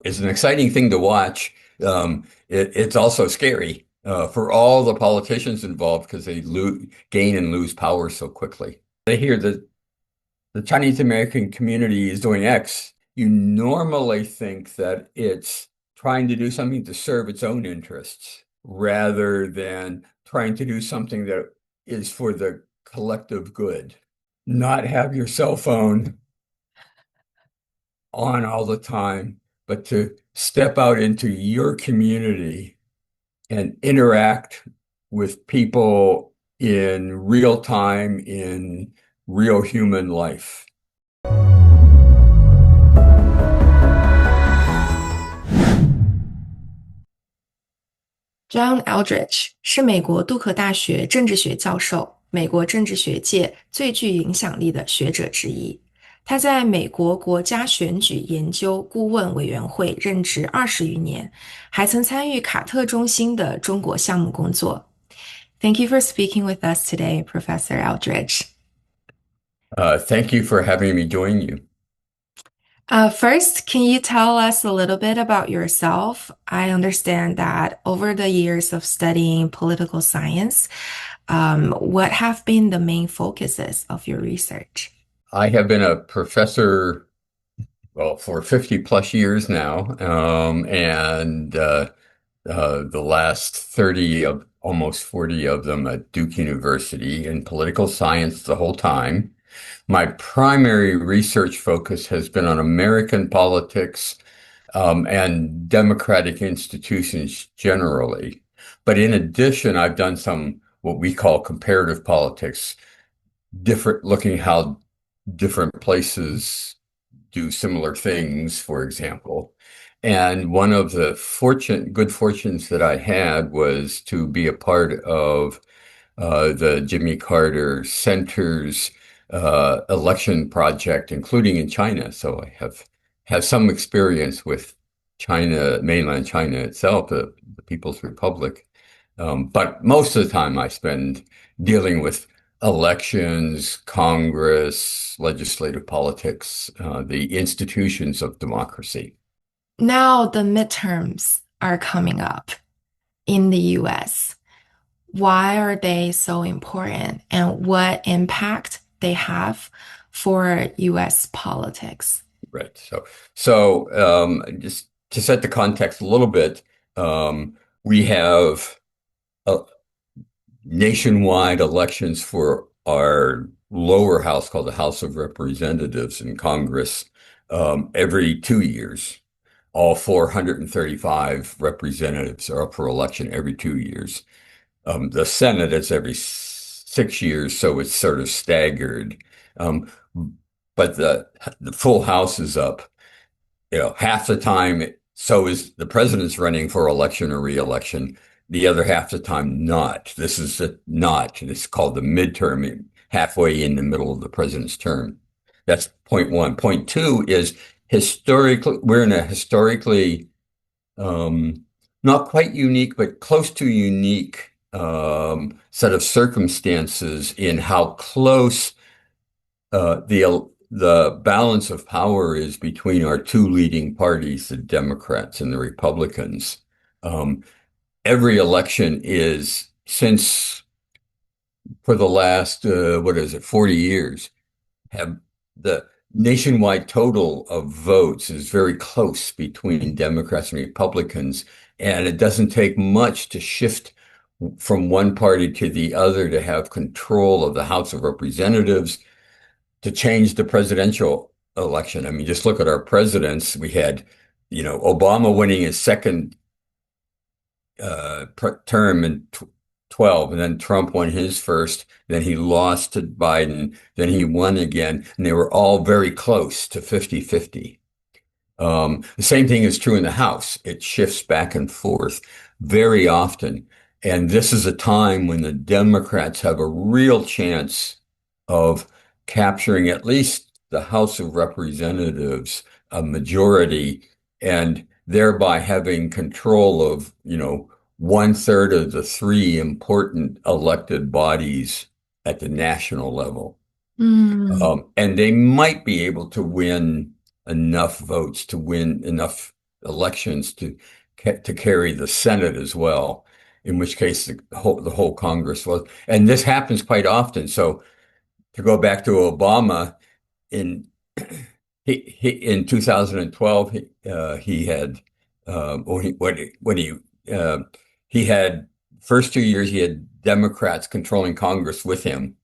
It's an exciting thing to watch. It's also scary for all the politicians involved because they gain and lose power so quickly. They hear that the Chinese American community is doing X. You normally think that it's trying to do something to serve its own interests rather than trying to do something that is for the collective good. Not have your cell phone on all the time, but to step out into your community and interact with people in real time, in real human life. John Aldrich 是美国杜克大学政治学教授，美国政治学界最具影响力的学者之一。他在美国国家选举研究顾问委员会任职20余年，还曾参与卡特中心的中国项目工作。Thank you for speaking with us today, Professor Aldridge. Thank you for having me join you. First, can you tell us a little bit about yourself? I understand that over the years of studying political science, what have been the main focuses of your research? I have been a professor, well, for 50 plus years now, and the last 30 of almost 40 of them at Duke University in political science the whole time. My primary research focus has been on American politics and democratic institutions generally. But in addition, I've done some what we call comparative politics, looking how different places do similar things, for example. And one of the good fortunes that I had was to be a part of the Jimmy Carter Center's election project, including in China. So I have some experience with China, mainland China itself, the People's Republic. But most of the time I spend dealing with elections, Congress, legislative politics, the institutions of democracy. Now the midterms are coming up in the US. Why are they so important, and what impact they have for US politics? Right. So just to set the context a little bit, we have nationwide elections for our lower house called the House of Representatives in Congress every 2 years. All 435 representatives are up for election every 2 years. The Senate is every 6 years, so it's sort of staggered. But the full House is up, half the time. So is the president's running for election or re-election. The other half the time, not. This is not. It's called the midterm, halfway in the middle of the president's term. That's point one. Point two is we're in a historically not quite unique, but close to unique set of circumstances in how close the balance of power is between our two leading parties, the Democrats and the Republicans. Every election is, since for the last 40 years, have the nationwide total of votes is very close between Democrats and Republicans, and it doesn't take much to shift from one party to the other to have control of the House of Representatives to change the presidential election. I mean, just look at our presidents. We had, Obama winning his second term in 12, and then Trump won his first, then he lost to Biden, then he won again, and they were all very close to 50-50. The same thing is true in the House. It shifts back and forth very often. And this is a time when the Democrats have a real chance of capturing at least the House of Representatives, a majority, and thereby having control of, 1/3 of the three important elected bodies at the national level. And they might be able to win enough votes to win enough elections to carry the Senate as well, in which case the whole Congress was. And this happens quite often. So to go back to Obama, in in 2012, he had he had first 2 years he had Democrats controlling Congress with him,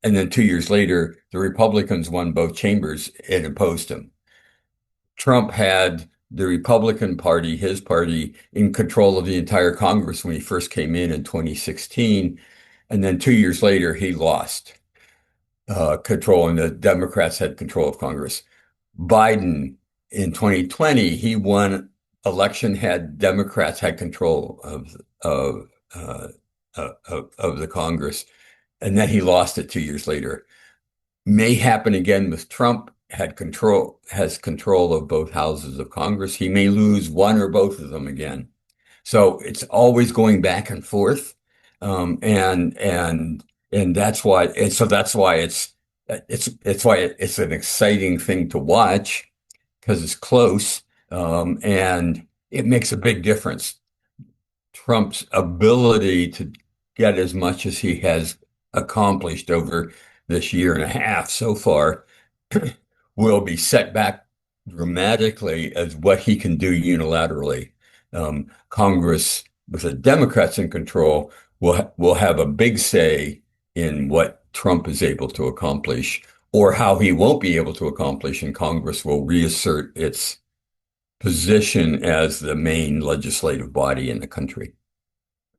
and then 2 years later the Republicans won both chambers and opposed him. Trump had the Republican Party, his party, in control of the entire Congress when he first came in 2016, and then 2 years later he lost control, and the Democrats had control of Congress. Biden in 2020, he won election, had Democrats had control of the Congress, and then he lost it 2 years later. May happen again with Trump. Has control of both houses of Congress. He may lose one or both of them again. So it's always going back and forth, and that's why. And so that's why it's an exciting thing to watch, because it's close, and it makes a big difference. Trump's ability to get as much as he has accomplished over this year and a half so far will be set back dramatically as what he can do unilaterally. Congress, with the Democrats in control, will have a big say in what Trump is able to accomplish, or how he won't be able to accomplish, and Congress will reassert its position as the main legislative body in the country.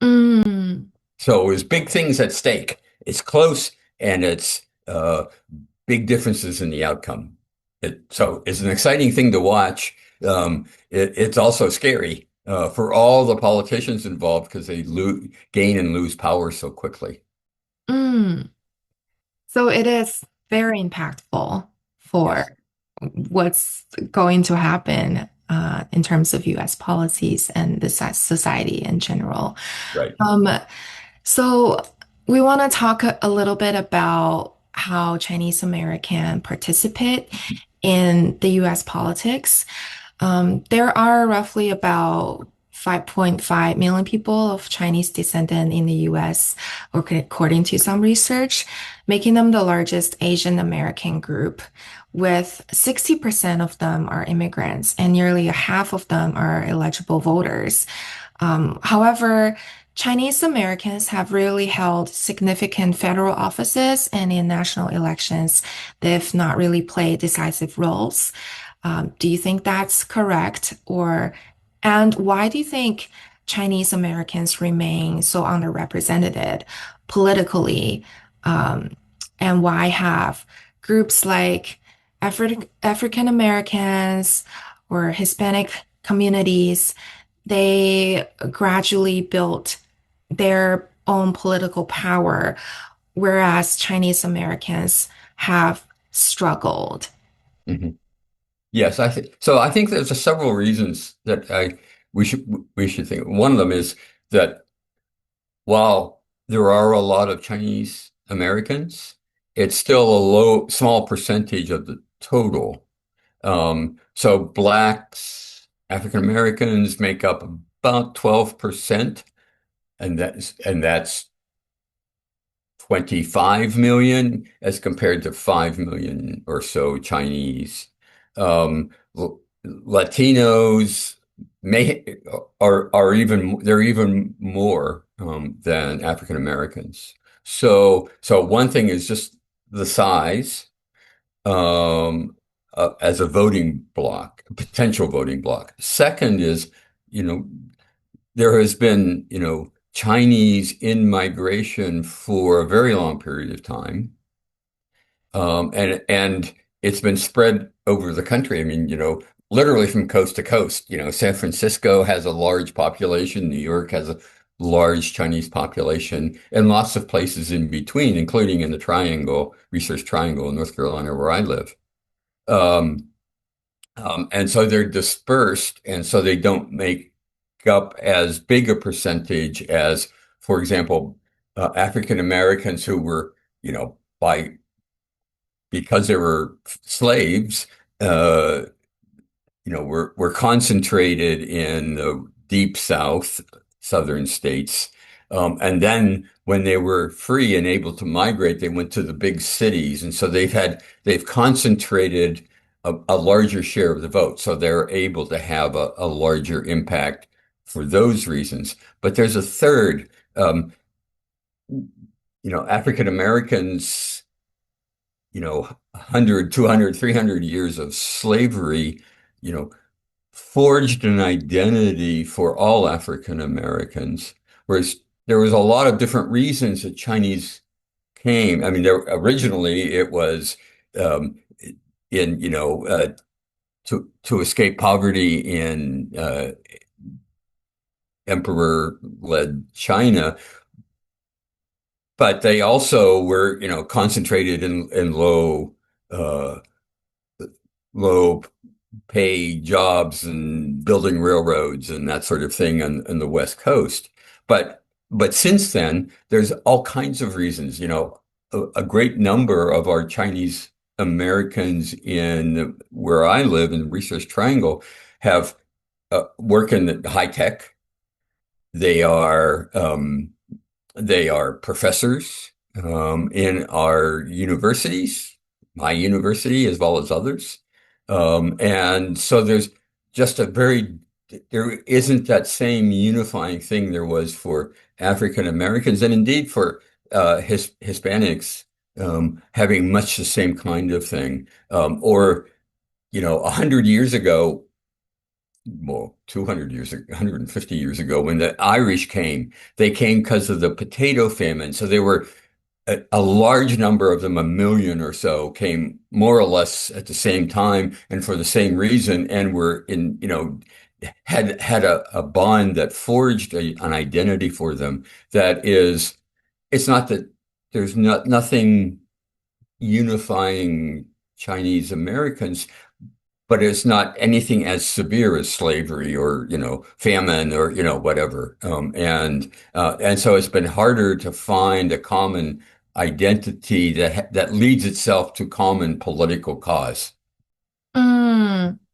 Mm. So there's big things at stake. It's close, and it's big differences in the outcome. So it's an exciting thing to watch. It's also scary for all the politicians involved, because they gain and lose power so quickly. Mm. So it is very impactful for what's going to happen in terms of US policies and the society in general. Right. So we want to talk a little bit about how Chinese American participate in the US politics. There are roughly about 5.5 million people of Chinese descent in the US, according to some research, making them the largest Asian American group, with 60% of them are immigrants and nearly a half of them are eligible voters. However, Chinese Americans have really held significant federal offices, and in national elections, they've not really played decisive roles. Do you think that's correct? And why do you think Chinese Americans remain so underrepresented politically? And why have groups like African Americans or Hispanic communities, they gradually built their own political power, whereas Chinese Americans have struggled? Mm-hmm. Yes, I think there's several reasons that we should think. One of them is that while there are a lot of Chinese Americans, it's still a small percentage of the total. So Blacks, African Americans make up about 12%, and that's 25 million as compared to 5 million or so Chinese. Latinos they're even more than African Americans. So one thing is just the size as a voting block, a potential voting block. Second is, there has been, Chinese in-migration for a very long period of time. And it's been spread over the country. I mean, literally from coast to coast. San Francisco has a large population, New York has a large Chinese population, and lots of places in between, including in the Research Triangle in North Carolina, where I live. And so they're dispersed, and so they don't make up as big a percentage as, for example, African Americans who were, because they were slaves, we're concentrated in the deep South, southern states. And then when they were free and able to migrate, they went to the big cities. And so they've concentrated a larger share of the vote. So they're able to have a larger impact for those reasons. But there's a third, African Americans, 100, 200, 300 years of slavery, forged an identity for all African Americans, whereas there was a lot of different reasons that Chinese came. I mean, originally it was in to escape poverty in emperor-led China, but they also were concentrated in low pay jobs and building railroads and that sort of thing on the West Coast. But since then, there's all kinds of reasons. A great number of our Chinese Americans in where I live in the Research Triangle have work in high tech. They are professors in our universities, my university as well as others. And so there isn't that same unifying thing there was for African Americans and indeed for Hispanics having much the same kind of thing. Or 100 years ago, well, 200 years, 150 years ago, when the Irish came, they came because of the potato famine. So they were a large number of them, 1 million or so, came more or less at the same time and for the same reason, and were had a bond that forged an identity for them that is, it's not that there's nothing unifying Chinese Americans, but it's not anything as severe as slavery or, famine or, whatever. And so it's been harder to find a common identity that leads itself to common political cause.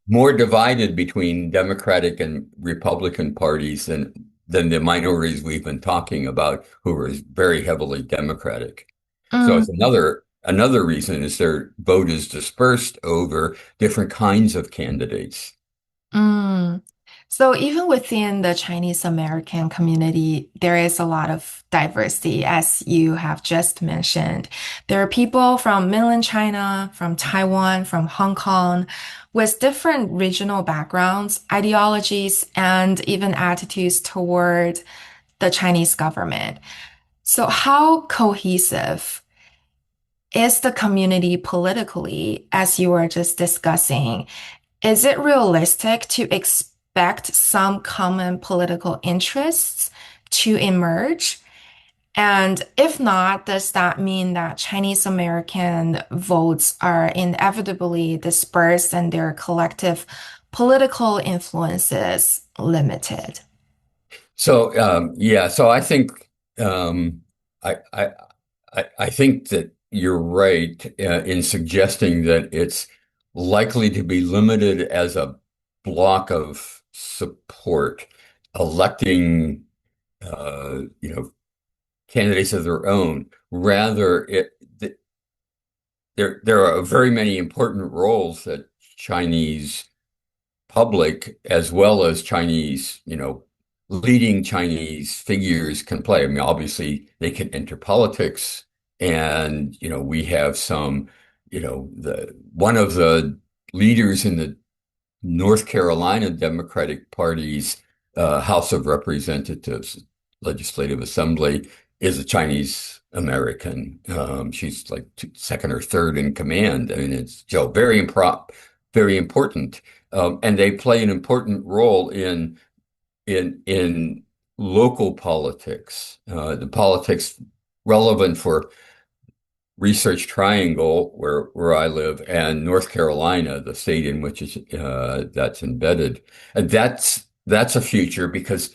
More divided between Democratic and Republican parties than the minorities we've been talking about, who are very heavily Democratic. So it's another reason is their vote is dispersed over different kinds of candidates. So even within the Chinese American community, there is a lot of diversity, as you have just mentioned. There are people from mainland China, from Taiwan, from Hong Kong, with different regional backgrounds, ideologies, and even attitudes toward the Chinese government. So how cohesive is the community politically, as you were just discussing? Is it realistic to expect some common political interests to emerge? And if not, does that mean that Chinese American votes are inevitably dispersed and their collective political influences limited? So so I think I think that you're right in suggesting that it's likely to be limited as a block of support, electing candidates of their own. Rather, there are very many important roles that Chinese public as well as Chinese, leading Chinese figures can play. I mean, obviously they can enter politics, and we have some, one of the leaders in the North Carolina Democratic Party's House of Representatives Legislative Assembly is a Chinese American. She's like second or third in command. I mean, it's very important, and they play an important role in local politics, the politics relevant for Research Triangle, where I live, and North Carolina, the state in which that's embedded. And that's a future because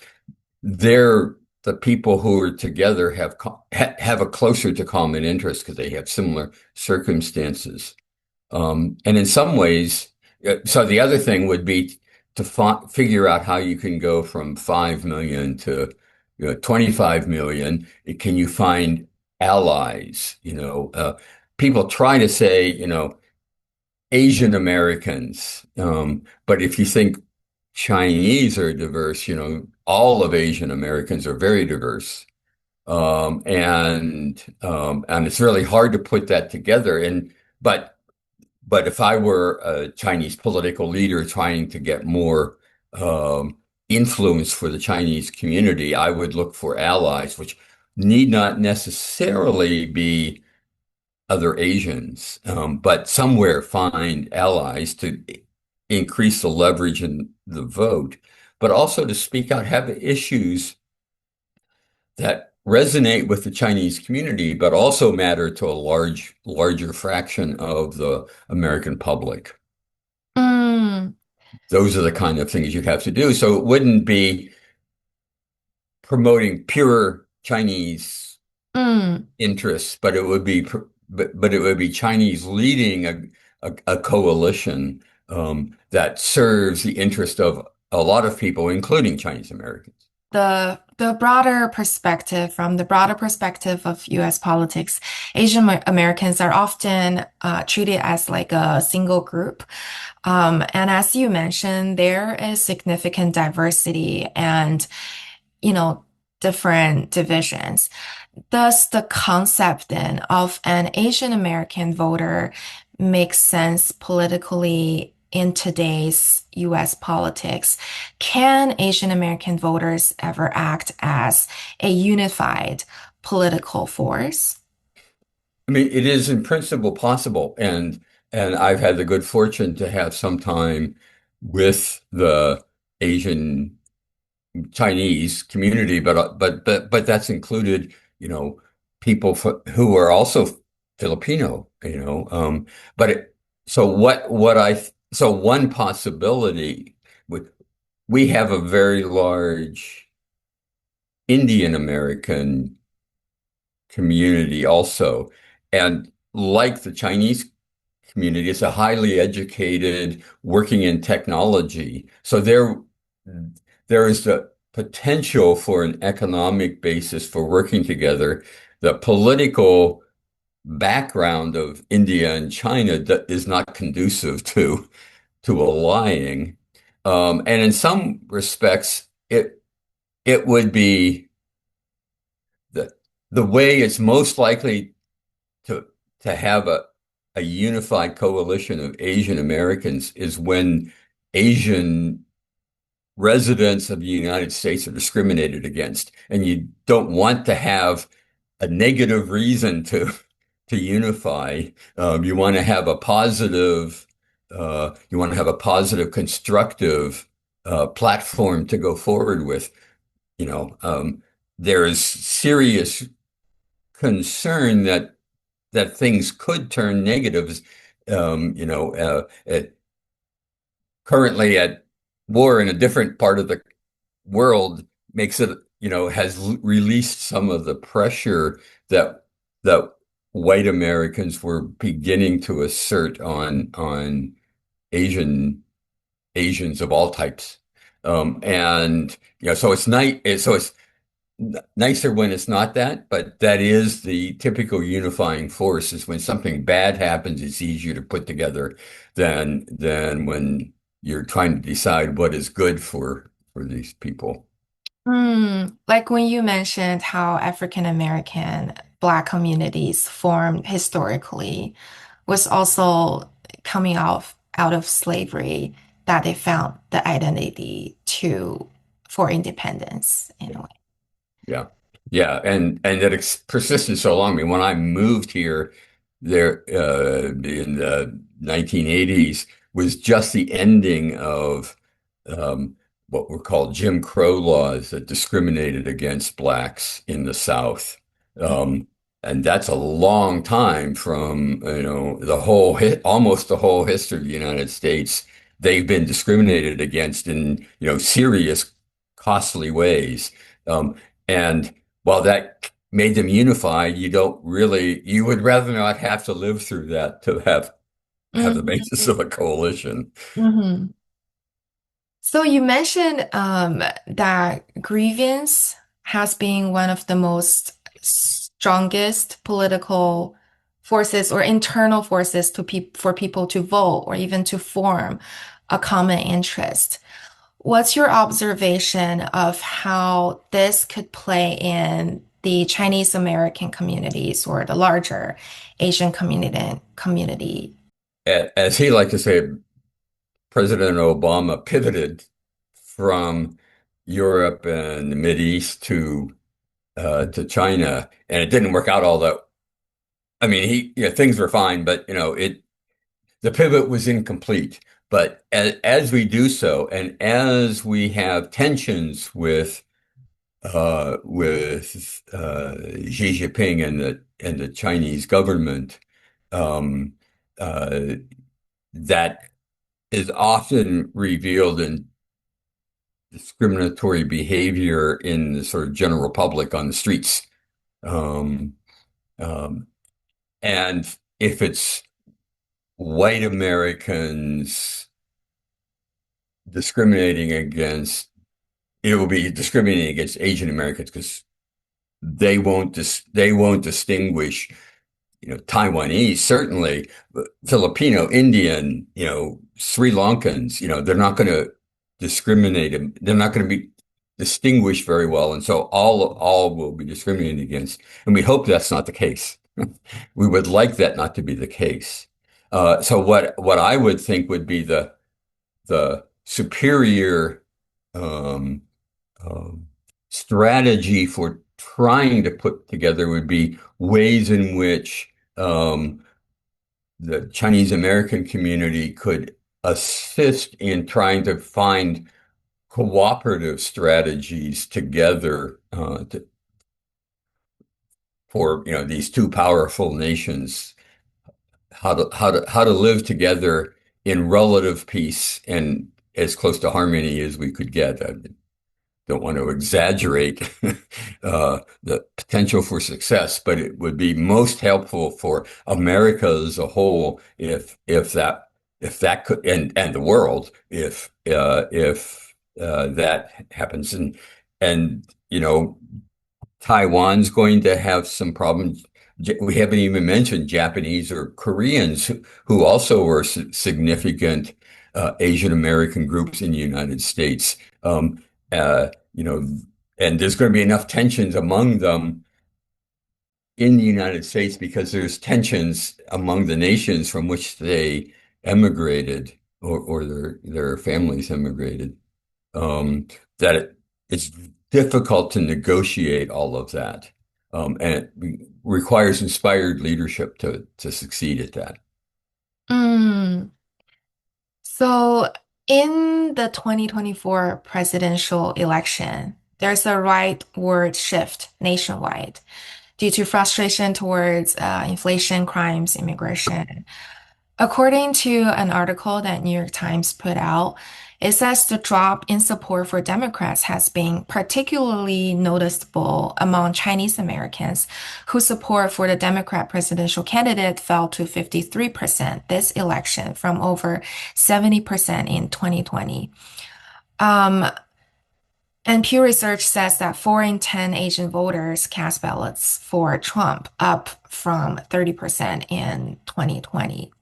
they're the people who are together have a closer to common interest because they have similar circumstances. And in some ways, So the other thing would be to figure out how you can go from 5 million to 25 million. Can you find allies? People try to say, Asian Americans, but if you think Chinese are diverse, all of Asian Americans are very diverse. And it's really hard to put that together. But if I were a Chinese political leader trying to get more influence for the Chinese community, I would look for allies, which need not necessarily be other Asians, but somewhere find allies to increase the leverage in the vote, but also to speak out, have issues that resonate with the Chinese community, but also matter to a larger fraction of the American public. Mm, Those are the kind of things you have to do. So it wouldn't be promoting pure Chinese mm. interests, but it would be but it would be Chinese leading a coalition that serves the interest of a lot of people, including Chinese Americans. The broader perspective, from the broader perspective of US politics, Asian Americans are often treated as like a single group. And as you mentioned, there is significant diversity and, different divisions. Does the concept then of an Asian American voter make sense politically in today's US politics? Can Asian American voters ever act as a unified political force? I mean, it is in principle possible, and I've had the good fortune to have some time with the Asian Chinese community, but that's included, people who are also Filipino, but so one possibility we have a very large Indian American community also, and like the Chinese community, it's a highly educated, working in technology. So there is the potential for an economic basis for working together. The political background of India and China is not conducive to allying. And in some respects, it would be the way it's most likely to have a unified coalition of Asian Americans is when Asian residents of the United States are discriminated against, and you don't want to have a negative reason to unify. You want to have a positive, constructive platform to go forward with. There is serious concern that things could turn negative. Currently at war in a different part of the world makes it, has released some of the pressure that white Americans were beginning to assert on Asians of all types. And so it's nice. So it's nicer when it's not that, but that is the typical unifying force. Is when something bad happens, it's easier to put together than when you're trying to decide what is good for these people. Like when you mentioned how African American Black communities formed historically was also coming out of slavery, that they found the identity for independence in a way. Yeah. Yeah. And that persisted so long. I mean, when I moved here there in the 1980s was just the ending of what were called Jim Crow laws that discriminated against Blacks in the South. And that's a long time from, almost the whole history of the United States. They've been discriminated against in, serious, costly ways. And while that made them unify, you would rather not have to live through that to have have the Mhm. basis of a coalition. Mhm. So you mentioned that grievance has been one of the most strongest political forces or internal forces for people to vote or even to form a common interest. What's your observation of how this could play in the Chinese American communities or the larger Asian community? As he liked to say, President Obama pivoted from Europe and the Mideast to China, and it didn't work out all that. I mean, things were fine, but the pivot was incomplete. But as we do so, and as we have tensions with Xi Jinping and the Chinese government, um, uh, that is often revealed in discriminatory behavior in the sort of general public on the streets. Um, um, and if it's white Americans discriminating against, it will be discriminating against Asian Americans because they won't distinguish, Taiwanese certainly, but Filipino, Indian, Sri Lankans, they're not going to discriminate. They're not going to be distinguished very well, and so all will be discriminated against. And we hope that's not the case. We would like that not to be the case. So what I would think would be the superior um, um, strategy for trying to put together would be ways in which the Chinese American community could assist in trying to find cooperative strategies together for these two powerful nations, how to live together in relative peace and as close to harmony as we could get. I don't want to exaggerate the potential for success, but it would be most helpful for America as a whole if that could, and the world, if that happens. And Taiwan's going to have some problems. We haven't even mentioned Japanese or Koreans who also were significant Asian American groups in the United States. Uh, you know, and there's going to be enough tensions among them in the United States because there's tensions among the nations from which they emigrated or their families emigrated. That it's difficult to negotiate all of that. And it requires inspired leadership to succeed at that. Mm. So in the 2024 presidential election, there's a rightward shift nationwide due to frustration towards inflation, crimes, immigration. According to an article that New York Times put out, it says the drop in support for Democrats has been particularly noticeable among Chinese Americans, whose support for the Democrat presidential candidate fell to 53% this election from over 70% in 2020. Um, and Pew Research says that 4 in 10 Asian voters cast ballots for Trump, up from 30% in 2020.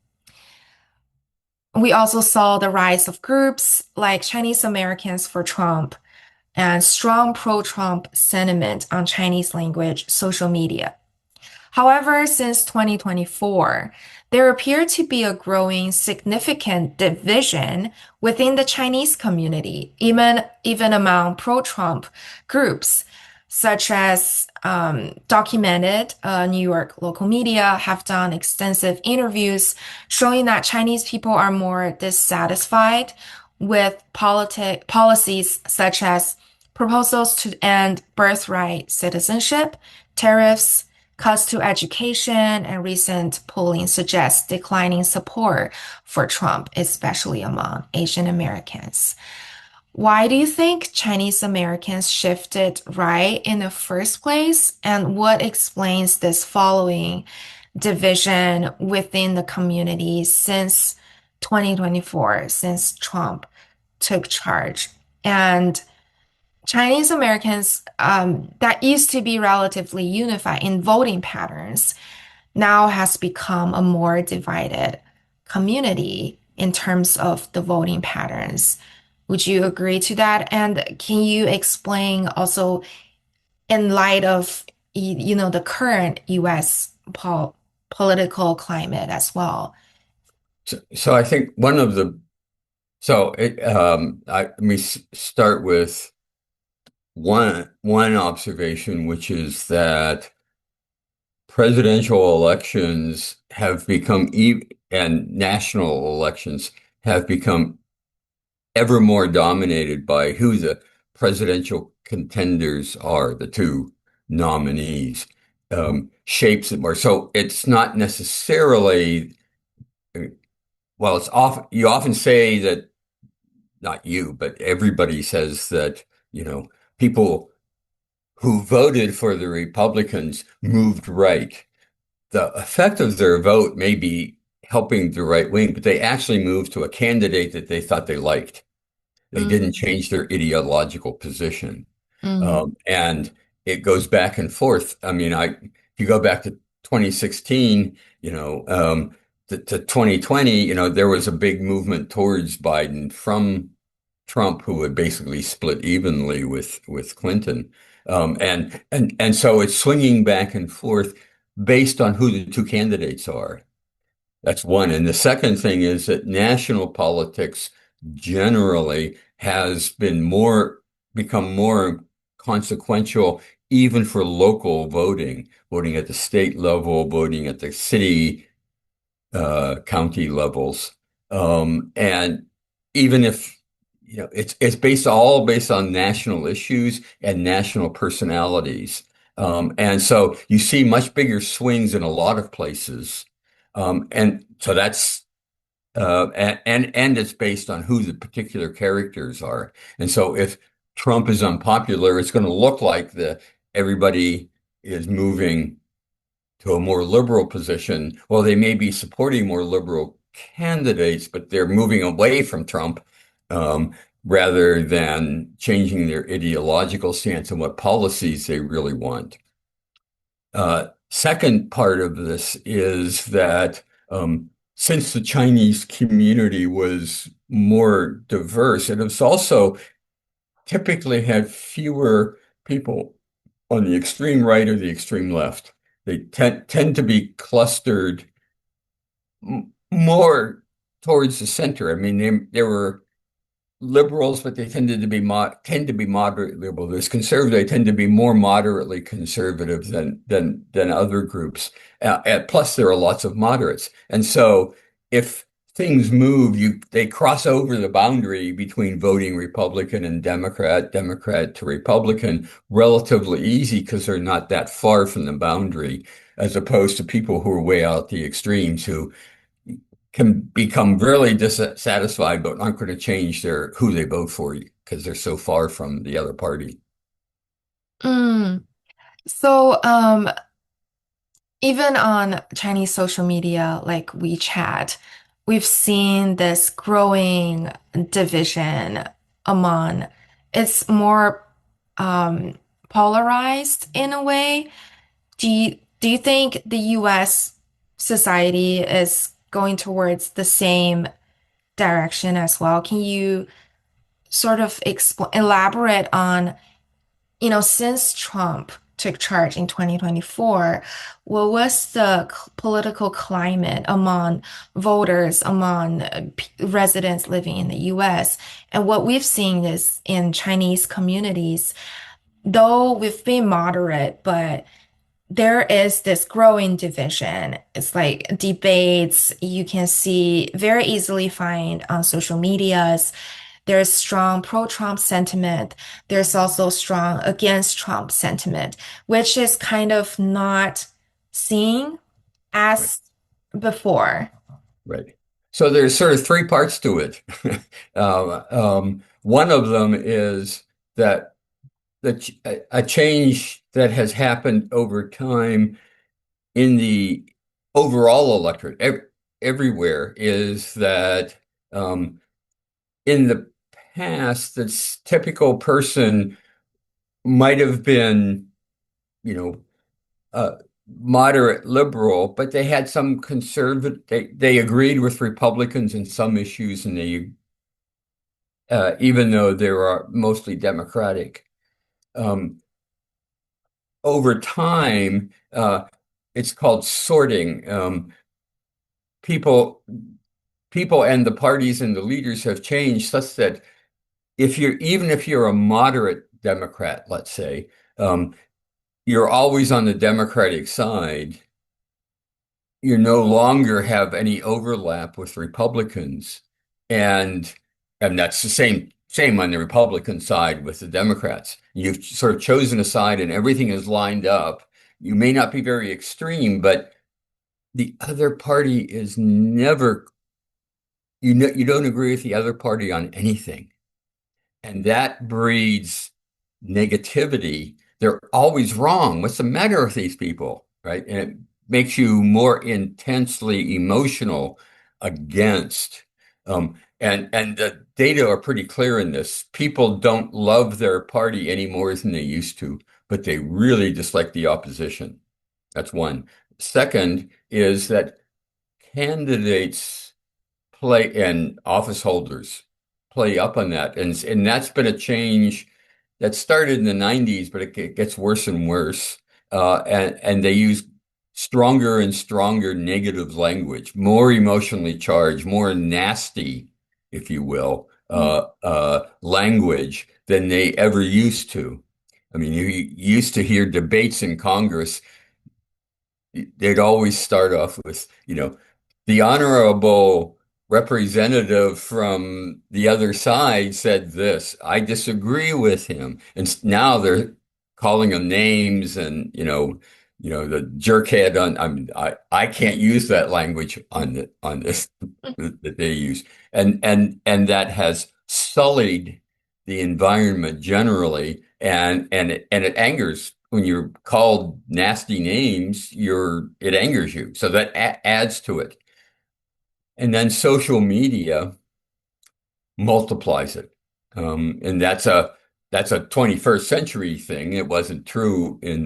We also saw the rise of groups like Chinese Americans for Trump and strong pro-Trump sentiment on Chinese language social media. However, since 2024, there appeared to be a growing significant division within the Chinese community, even among pro-Trump groups, such as documented New York local media have done extensive interviews showing that Chinese people are more dissatisfied with policies such as proposals to end birthright citizenship, tariffs, cuts to education, and recent polling suggests declining support for Trump, especially among Asian Americans. Why do you think Chinese Americans shifted right in the first place? And what explains this following division within the community since 2024, since Trump took charge. And Chinese Americans that used to be relatively unified in voting patterns now has become a more divided community in terms of the voting patterns. Would you agree to that? And can you explain also in light of the current US political climate as well? So I think one of the so it let me start with one observation, which is that presidential elections have become and national elections have become ever more dominated by who the presidential contenders are, the two nominees, shapes it more. So it's not necessarily, well, it's often, you often say that, not you, but everybody says that, people who voted for the Republicans moved right. The effect of their vote may be helping the right wing, but they actually moved to a candidate that they thought they liked. They didn't change their ideological position. And it goes back and forth. I mean, if you go back to 2016, to 2020, there was a big movement towards Biden from Trump, who would basically split evenly with Clinton. And so it's swinging back and forth based on who the two candidates are. That's one. And the second thing is that national politics generally has become more consequential, even for local voting at the state level, voting at the city, county levels. And even if it's all based on national issues and national personalities. And so you see much bigger swings in a lot of places. And so that's and it's based on who the particular characters are. And so if Trump is unpopular, it's going to look like everybody is moving to a more liberal position. Well, they may be supporting more liberal candidates, but they're moving away from Trump, rather than changing their ideological stance and what policies they really want. Second part of this is that since the Chinese community was more diverse, it has also typically had fewer people on the extreme right or the extreme left. They tend to be clustered more towards the center. I mean, there were liberals, but they tended to be moderate liberal. There's conservative; they tend to be more moderately conservative than other groups. Plus, there are lots of moderates, and so if things move, they cross over the boundary between voting Republican and Democrat to Republican relatively easy because they're not that far from the boundary, as opposed to people who are way out the extremes who can become really dissatisfied, but aren't going to change who they vote for because they're so far from the other party. So, even on Chinese social media like WeChat, we've seen this growing division among, it's more polarized in a way. Do you think the US society is going towards the same direction as well? Can you sort of elaborate on, since Trump took charge in 2024, what was the political climate among voters, among residents living in the US? And what we've seen is in Chinese communities, though we've been moderate, but there is this growing division. It's like debates you can very easily find on social medias. There's strong pro-Trump sentiment. There's also strong against Trump sentiment, which is kind of not seen as before. Right. So there's sort of three parts to it. One of them is that a change that has happened over time in the overall electorate everywhere is that in the past, this typical person might have been, you know, moderate liberal, but they had some conservative, they agreed with Republicans in some issues, and they, even though they were mostly Democratic. Over time, it's called sorting. People and the parties and the leaders have changed such that even if you're a moderate Democrat, let's say, you're always on the Democratic side. You no longer have any overlap with Republicans, and that's the same on the Republican side with the Democrats. You've sort of chosen a side, and everything is lined up. You may not be very extreme, but the other party is never, you don't agree with the other party on anything. And that breeds negativity. They're always wrong. What's the matter with these people, right? And it makes you more intensely emotional against. And the data are pretty clear in this. People don't love their party any more than they used to, but they really dislike the opposition. That's one. Second is that candidates play and office holders play up on that. And that's been a change that started in the 90s, but it gets worse and worse. And they use stronger and stronger negative language, more emotionally charged, more nasty, if you will, language than they ever used to. I mean, you used to hear debates in Congress. They'd always start off with, the honorable representative from the other side said this. I disagree with him. And now they're calling them names and, the jerkhead I can't use that language on this that they use. And that has sullied the environment generally. And it angers when you're called nasty names, it angers you. So that adds to it. And then social media multiplies it. And that's a 21st century thing. It wasn't true in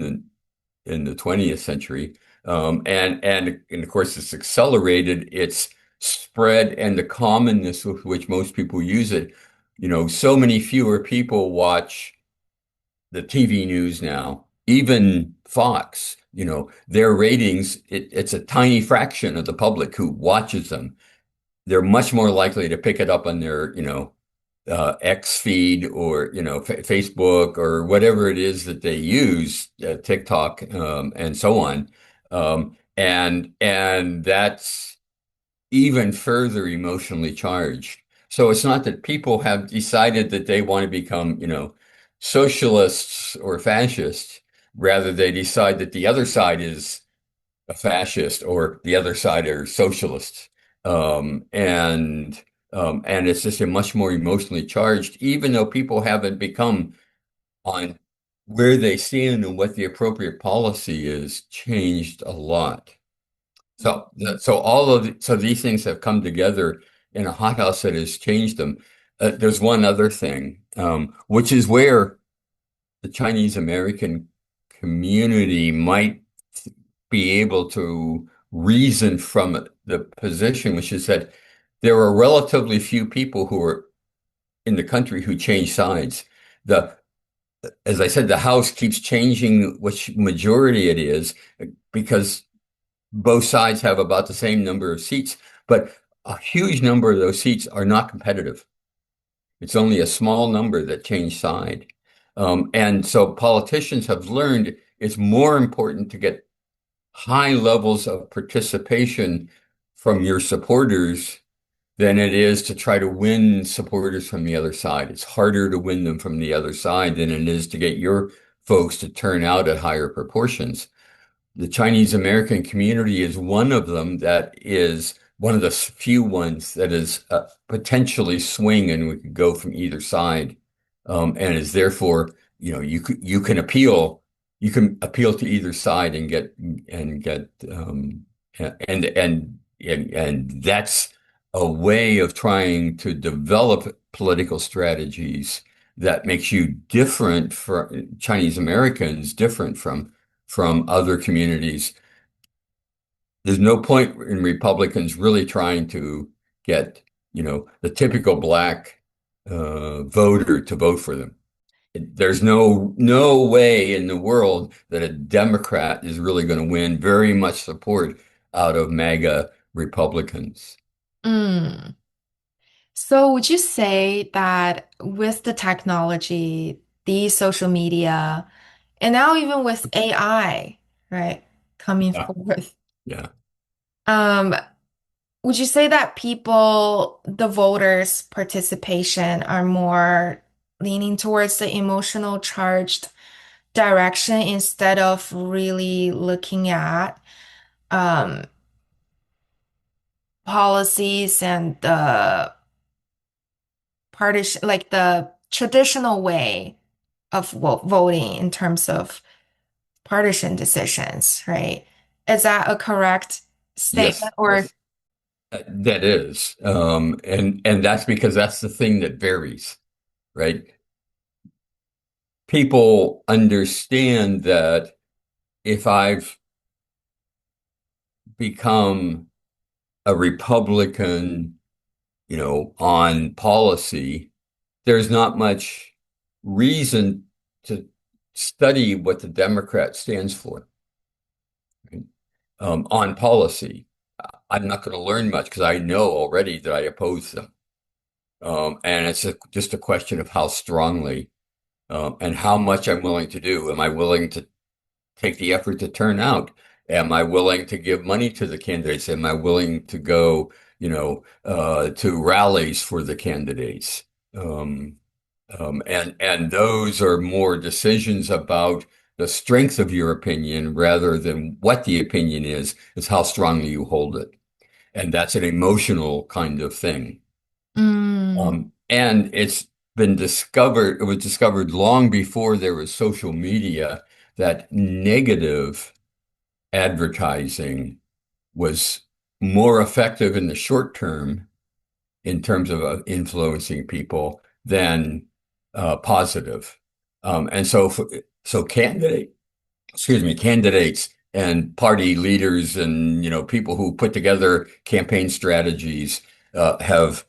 the 20th century. And of course it's accelerated its spread and the commonness with which most people use it. So many fewer people watch the TV news now, even Fox, their ratings, it's a tiny fraction of the public who watches them. They're much more likely to pick it up on their, X feed or, Facebook or whatever it is that they use, TikTok, and so on. And that's even further emotionally charged. So it's not that people have decided that they want to become, socialists or fascists. Rather, they decide that the other side is a fascist or the other side are socialists. And it's just a much more emotionally charged, even though people haven't become on where they stand and what the appropriate policy is changed a lot. So these things have come together in a hothouse that has changed them. There's one other thing, which is where the Chinese American community might be able to reason from the position, which is that there are relatively few people who are in the country who change sides. As I said, the House keeps changing which majority it is because both sides have about the same number of seats, but a huge number of those seats are not competitive. It's only a small number that change side. And so politicians have learned it's more important to get high levels of participation from your supporters than it is to try to win supporters from the other side. It's harder to win them from the other side than it is to get your folks to turn out at higher proportions. The Chinese American community is one of them that is one of the few ones that is potentially swing and we could go from either side, and is therefore, you can appeal to either side and get And that's a way of trying to develop political strategies that makes you different from Chinese Americans, different from other communities. There's no point in Republicans really trying to get, the typical black voter to vote for them. There's no way in the world that a Democrat is really going to win very much support out of MAGA Republicans. Mm. So would you say that with the technology, the social media, and now even with AI, right, coming Yeah, forth, yeah. um, would you say that people, the voters' participation are more leaning towards the emotional charged direction instead of really looking at um, policies and the partition, like the traditional way of voting in terms of partisan decisions, right? Is that a correct Yes, statement or? yes. That is. And that's because that's the thing that varies, right? People understand that if I've become a Republican, on policy, there's not much reason to study what the Democrat stands for, right? On policy. I'm not going to learn much because I know already that I oppose them. And it's just a question of how strongly and how much I'm willing to do. Am I willing to take the effort to turn out? Am I willing to give money to the candidates? Am I willing to go, to rallies for the candidates? Um, and those are more decisions about the strength of your opinion rather than what the opinion is how strongly you hold it. And that's an emotional kind of thing. Mm, And it was discovered long before there was social media that negative advertising was more effective in the short term in terms of influencing people than positive. And so candidates and party leaders and people who put together campaign strategies have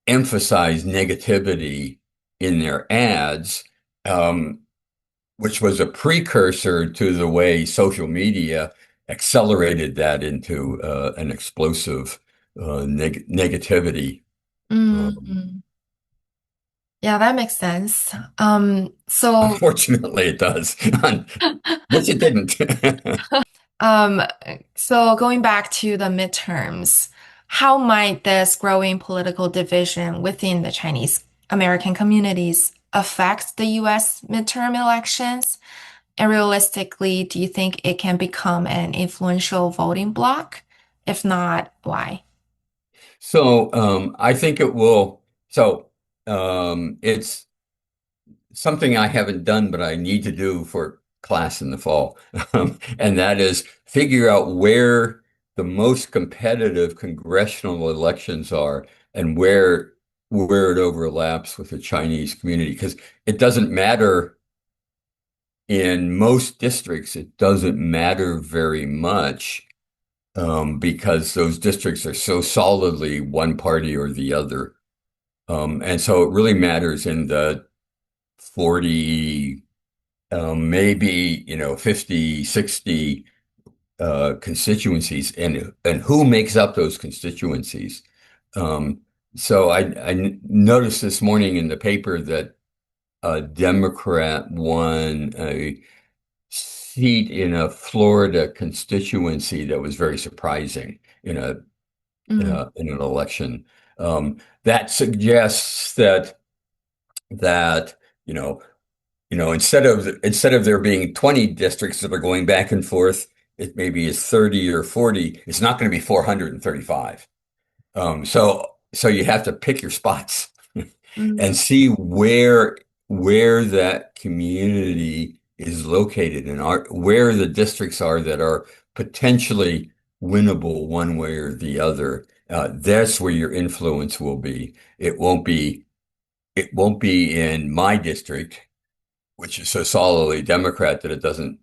emphasized negativity in their ads, which was a precursor to the way social media accelerated that into an explosive negativity. Um, mm. Yeah, that makes sense. So Unfortunately, it does. Which it didn't. Um, so going back to the midterms, how might this growing political division within the Chinese American communities affect the US midterm elections? And realistically, do you think it can become an influential voting bloc? If not, why? So I think it will. So it's something I haven't done, but I need to do for class in the fall. And that is figure out where the most competitive congressional elections are and where it overlaps with the Chinese community. Because it doesn't matter in most districts, it doesn't matter very much because those districts are so solidly one party or the other. And so it really matters in the 40, maybe, 50, 60 constituencies and who makes up those constituencies. Um, so I noticed this morning in the paper that a Democrat won a seat in a Florida constituency that was very surprising Mm, in an election. That suggests that you know instead of there being 20 districts that are going back and forth, it maybe is 30 or 40. It's not going to be 435. So you have to pick your spots mm, and see where that community is located and where the districts are that are potentially winnable one way or the other. That's where your influence will be. It won't be in my district, which is so solidly Democrat that it doesn't,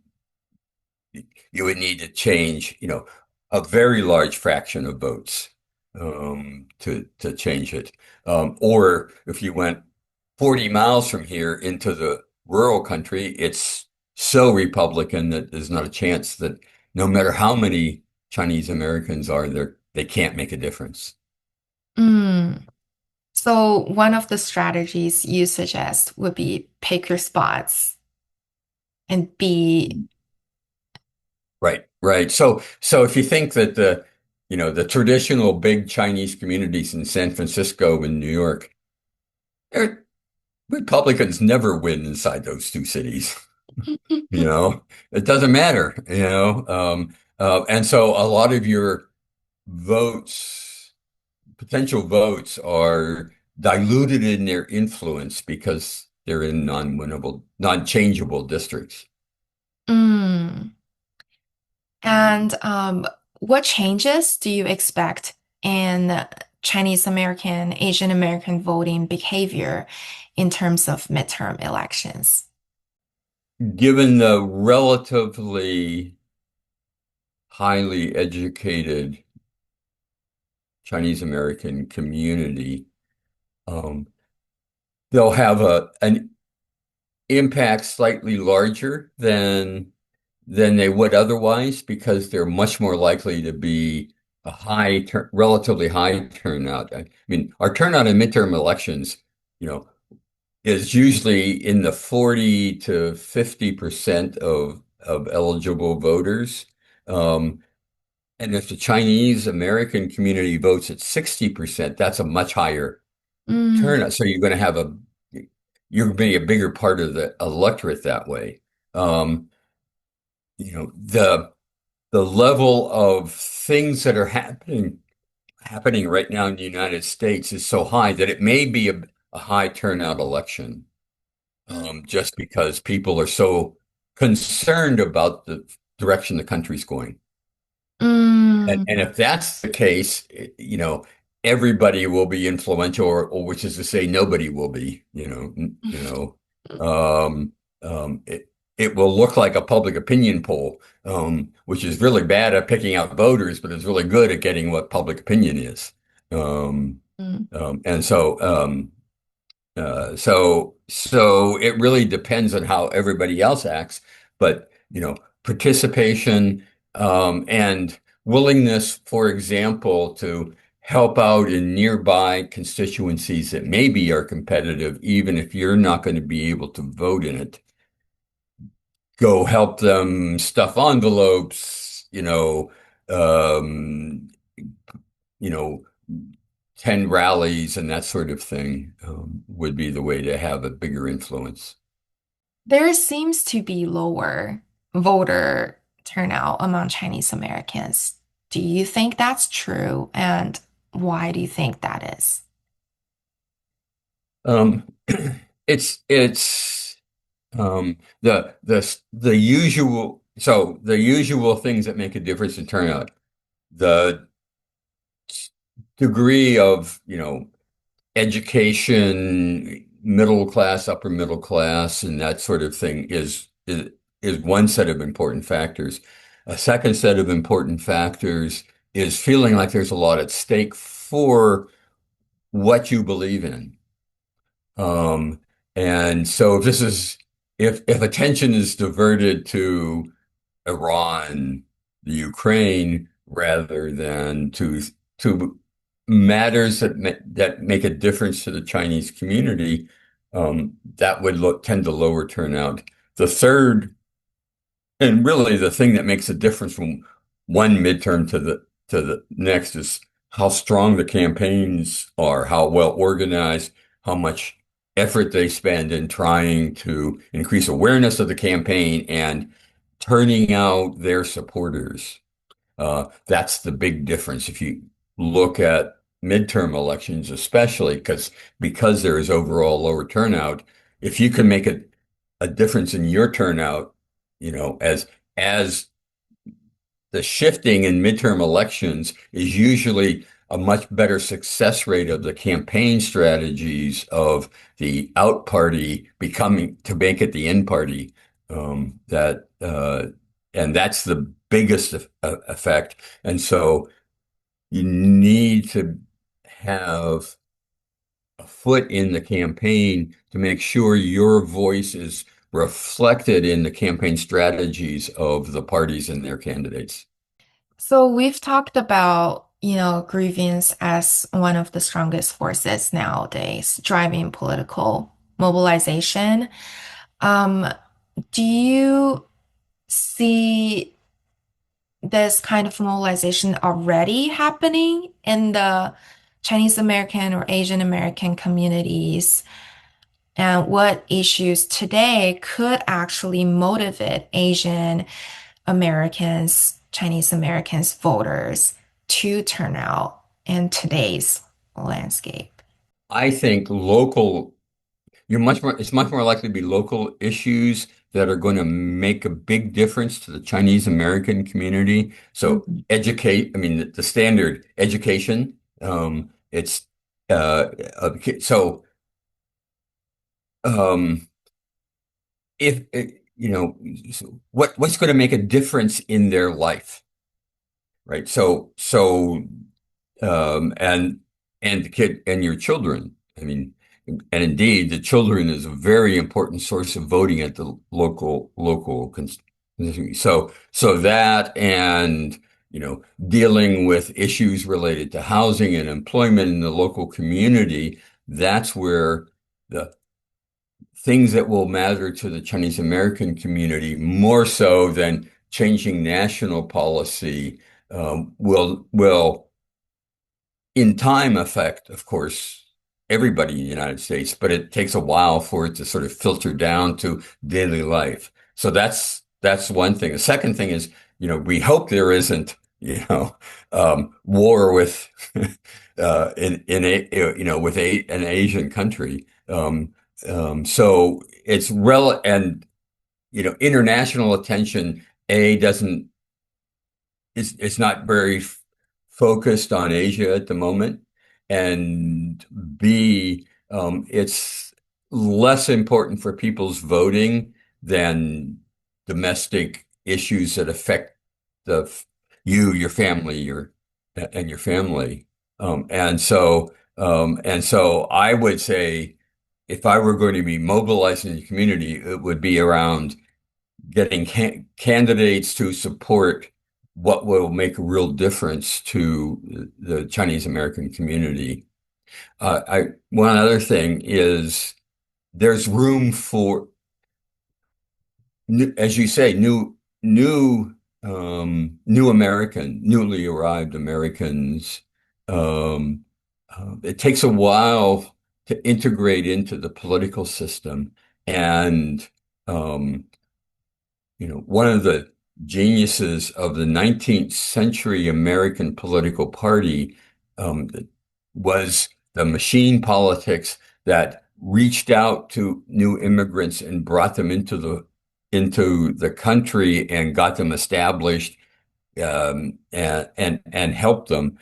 you would need to change, a very large fraction of votes to change it. Or if you went 40 miles from here into the rural country, it's so Republican that there's not a chance that no matter how many Chinese Americans are there, they can't make a difference. Mm. So one of the strategies you suggest would be pick your spots and be. Right. So if you think that the traditional big Chinese communities in San Francisco and New York, Republicans never win inside those two cities. It doesn't matter, and so a lot of your potential votes are diluted in their influence because they're in non-changeable districts. Mm. And what changes do you expect in Chinese American, Asian American voting behavior in terms of midterm elections? Given the relatively highly educated Chinese American community, they'll have an impact slightly larger than they would otherwise because they're much more likely to be relatively high turnout. I mean, our turnout in midterm elections, is usually in the 40 to 50% of eligible voters. And if the Chinese American community votes at 60%, that's a much higher turnout. So you're going to be a bigger part of the electorate that way. The level of things that are happening right now in the United States is so high that it may be a high turnout election, just because people are so concerned about the direction the country's going. And if that's the case, everybody will be influential, or which is to say, nobody will be. It will look like a public opinion poll, which is really bad at picking out voters, but is really good at getting what public opinion is. And so it really depends on how everybody else acts, but participation and willingness, for example, to help out in nearby constituencies that maybe are competitive, even if you're not going to be able to vote in it. Go help them stuff envelopes, 10 rallies and that sort of thing would be the way to have a bigger influence. There seems to be lower voter turnout among Chinese Americans. Do you think that's true? And why do you think that is? It's the usual things that make a difference in turnout. The degree of, education, middle class, upper middle class, and that sort of thing is one set of important factors. A second set of important factors is feeling like there's a lot at stake for what you believe in. And so if attention is diverted to Iran, the Ukraine, rather than to matters that make a difference to the Chinese community, that would tend to lower turnout. The third, and really the thing that makes a difference from one midterm to the next, is how strong the campaigns are, how well organized, how much effort they spend in trying to increase awareness of the campaign and turning out their supporters. That's the big difference. If you look at midterm elections, especially because there is overall lower turnout, if you can make a a difference in your turnout, as the shifting in midterm elections is usually a much better success rate of the campaign strategies of the out party becoming to make it the in party. And that's the biggest effect. And so you need to have a foot in the campaign to make sure your voice is reflected in the campaign strategies of the parties and their candidates. So we've talked about, grievance as one of the strongest forces nowadays, driving political mobilization. Do you see this kind of mobilization already happening in the Chinese American or Asian American communities? And what issues today could actually motivate Asian Americans, Chinese Americans voters to turn out in today's landscape? I think it's much more likely to be local issues that are going to make a big difference to the Chinese American community. So the standard education, it's so if what's going to make a difference in their life, right? And the kid and your children. I mean, and indeed, the children is a very important source of voting at the local. So that and dealing with issues related to housing and employment in the local community, that's where the things that will matter to the Chinese American community more so than changing national policy will in time affect, of course, everybody in the United States, but it takes a while for it to sort of filter down to daily life. So that's one thing. The second thing is, we hope there isn't, war with with an Asian country. So it's and international attention it's not very focused on Asia at the moment, and B, it's less important for people's voting than domestic issues that affect your family, and your family. And so I would say, if I were going to be mobilizing the community, it would be around getting candidates to support what will make a real difference to the Chinese American community. One other thing is there's room for, as you say, newly arrived Americans. It takes a while to integrate into the political system, and one of the geniuses of the 19th century American political party was the machine politics that reached out to new immigrants and brought them into the country and got them established, and helped them.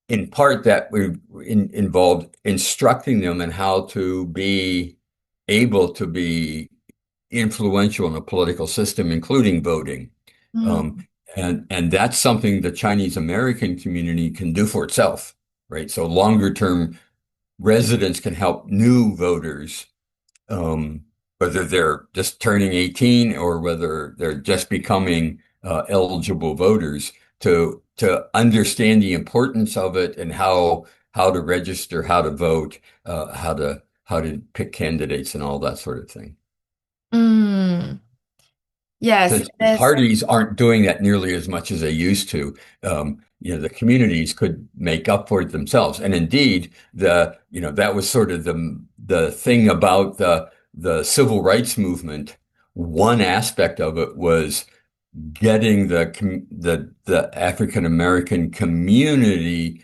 In part, that we involved instructing them in how to be able to be influential in the political system, including voting. And that's something the Chinese American community can do for itself, right? So longer term residents can help new voters, whether they're just turning 18 or whether they're just becoming eligible voters, to understand the importance of it and how to register, how to vote, how to pick candidates and all that sort of thing. Yes, The parties aren't doing that nearly as much as they used to. The communities could make up for it themselves. And indeed, that was sort of the thing about the civil rights movement. One aspect of it was getting the African American community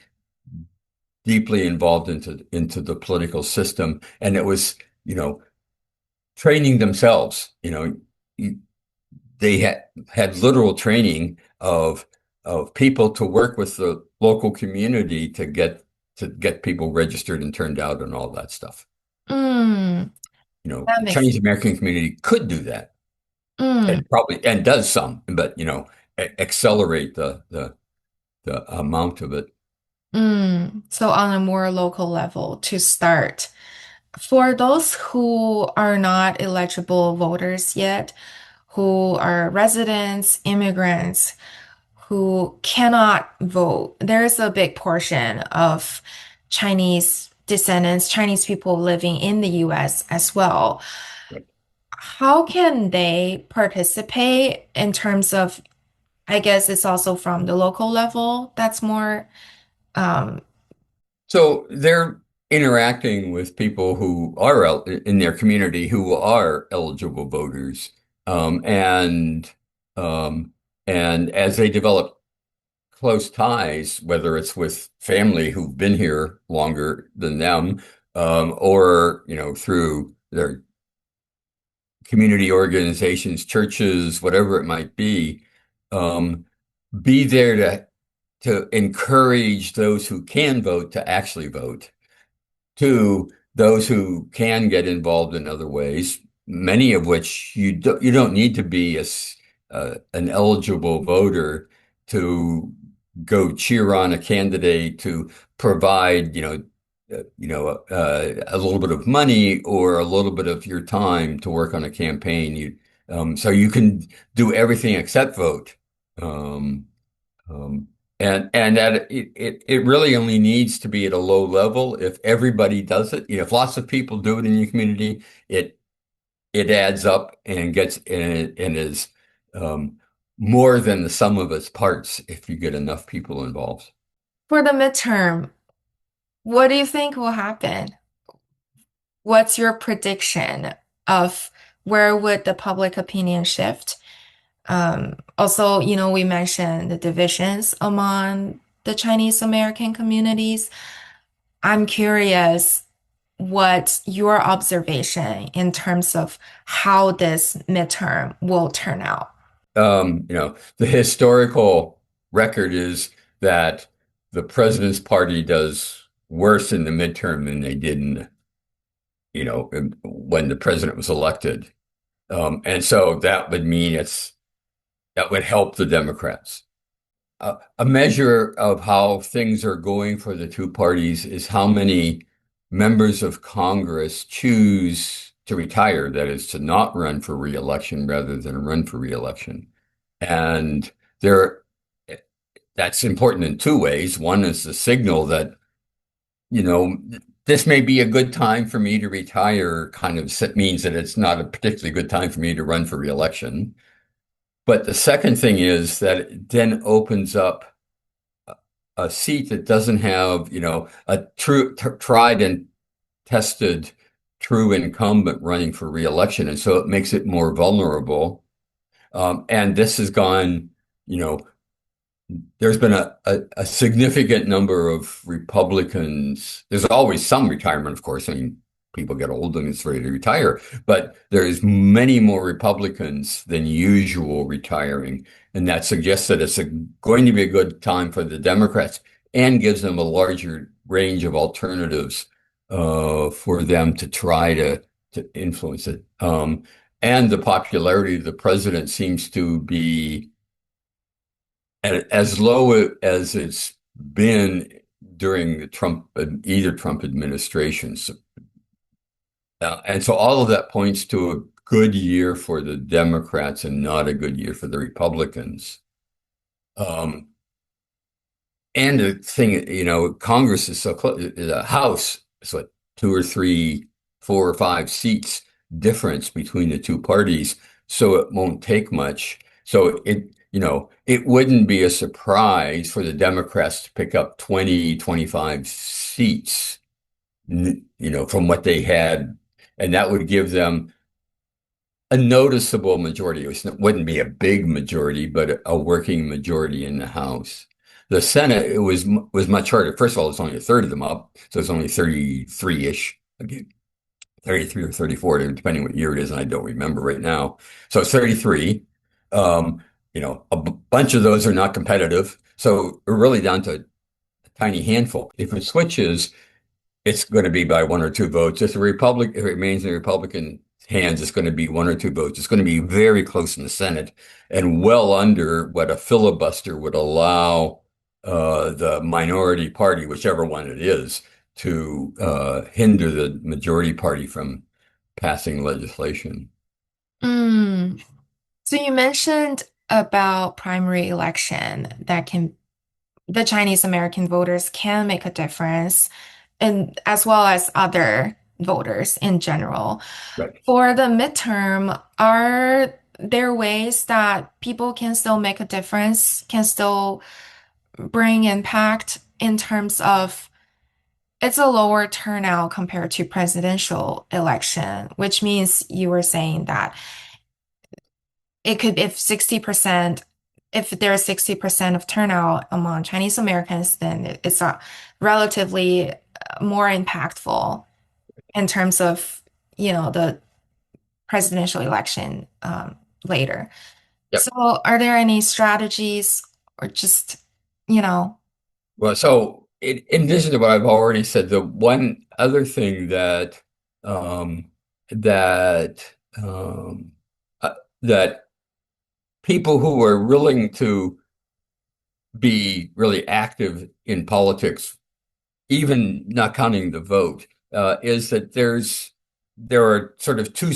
deeply involved into the political system. And it was, training themselves. They had literal training of people to work with the local community to get people registered and turned out and all that stuff. Mm, that makes Chinese American community could do that mm, and does some, but accelerate the amount of it. so on a more local level to start. For those who are not eligible voters yet, who are residents, immigrants, who cannot vote, there's a big portion of Chinese descendants, Chinese people living in the US as well. How can they participate in terms of, I guess it's also from the local level that's more, um, So they're interacting with people who are in their community who are eligible voters, um, and um, and as they develop close ties, whether it's with family who've been here longer than them, or through their community organizations, churches, whatever it might um, be there to encourage those who can vote to actually vote, to those who can get involved in other ways, many of which you don't need to be an eligible voter to go cheer on a candidate, to provide a little bit of money or a little bit of your time to work on a campaign. So you can do everything except vote. Um, um, and that it really only needs to be at a low level. If everybody does it, if lots of people do it in your community, it adds up and is more than the sum of its parts if you get enough people involved. for the midterm, what do you think will happen? What's your prediction of where would the public opinion shift? Also, we mentioned the divisions among the Chinese American communities. I'm curious what your observation in terms of how this midterm will turn out. The historical record is that the president's party does worse in the midterm than they did when the president was elected. And so that would mean that would help the Democrats. A measure of how things are going for the two parties is how many members of Congress choose to retire, that is, to not run for reelection rather than run for reelection. And that's important in two ways. One is the signal that, this may be a good time for me to retire, kind of means that it's not a particularly good time for me to run for reelection. But the second thing is that it then opens up a seat that doesn't have, a tried and tested true incumbent running for reelection. And so it makes it more vulnerable. And this has gone, there's been a significant number of Republicans. There's always some retirement, of course. I mean, people get old and it's ready to retire, but there's many more Republicans than usual retiring. And that suggests that it's going to be a good time for the Democrats and gives them a larger range of alternatives for them to try to influence it. And the popularity of the president seems to be as low as it's been during either Trump administrations. And so all of that points to a good year for the Democrats and not a good year for the Republicans. And the thing, Congress is so close. The House is like 2 or 3, 4 or 5 seats difference between the two parties, so it won't take much. So it wouldn't be a surprise for the Democrats to pick up 20, 25 seats, from what they had, and that would give them a noticeable majority. It wouldn't be a big majority, but a working majority in the House. The Senate, it was much harder. First of all, it's only a third of them up, so it's only 33-ish, again, 33 or 34, depending what year it is, and I don't remember right now. So it's 33. Um, a bunch of those are not competitive. So we're really down to a tiny handful. If it switches, it's going to be by one or two votes. If it remains in the Republican hands, it's going to be one or two votes. It's going to be very close in the Senate and well under what a filibuster would allow the minority party, whichever one it is, to hinder the majority party from passing legislation. Mm. So you mentioned about primary election that the Chinese American voters can make a difference, and as well as other voters in general. Right. For the midterm, are there ways that people can still make a difference, can still bring impact in terms of it's a lower turnout compared to presidential election, which means you were saying that it could, if there's 60% of turnout among Chinese Americans, then it's a relatively more impactful in terms of, the presidential election later. Yep. So are there any strategies or just, you know, Well, so in addition to what I've already said, the one other thing um, that um, that people who are willing to be really active in politics, even not counting the vote, is that there are sort of two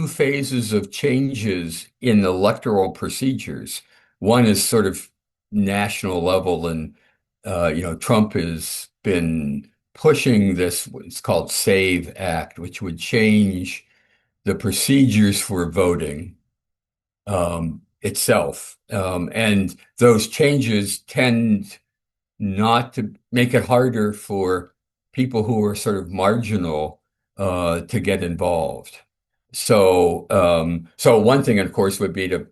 phases of changes in electoral procedures. One is sort of national level, and Trump has been pushing this, what's called SAVE Act, which would change the procedures for voting itself. And those changes tend not to make it harder for people who are sort of marginal to get involved. So one thing, of course, would be to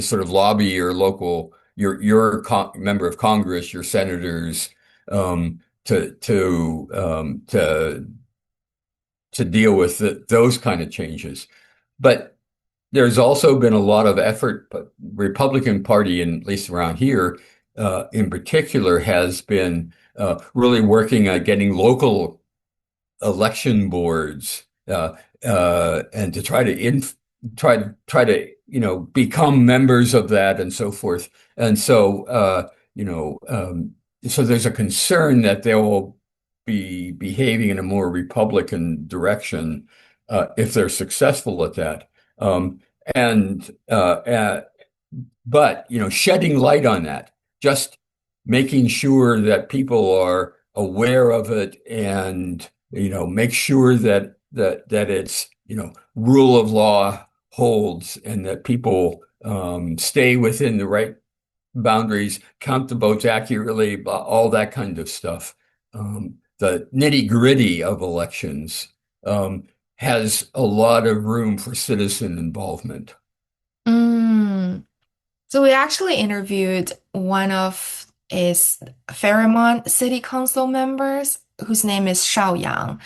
sort of lobby your local, your member of Congress, your senators, to deal with those kind of changes. But there's also been a lot of effort, but Republican Party, and at least around here, in particular, has been really working at getting local election boards and to try to become members of that and so forth. And so there's a concern that they will be behaving in a more Republican direction if they're successful at that. Um, and but shedding light on that, just making sure that people are aware of it, and make sure that it's rule of law holds, and that people stay within the right boundaries, count the votes accurately, all that kind of stuff. The nitty-gritty of elections has a lot of room for citizen involvement. mm. So we actually interviewed one of his Fairmont City Council members whose name is Shao Yang.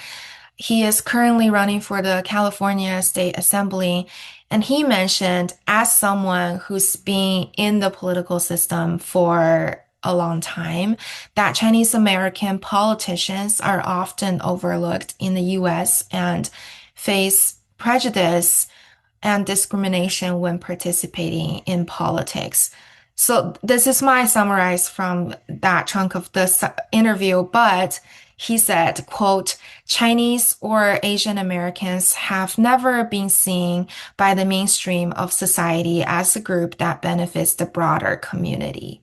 He is currently running for the California State Assembly, and he mentioned, as someone who's been in the political system for a long time, that Chinese American politicians are often overlooked in the US and face prejudice and discrimination when participating in politics. So this is my summarize from that chunk of this interview, but he said, quote, Chinese or Asian Americans have never been seen by the mainstream of society as a group that benefits the broader community.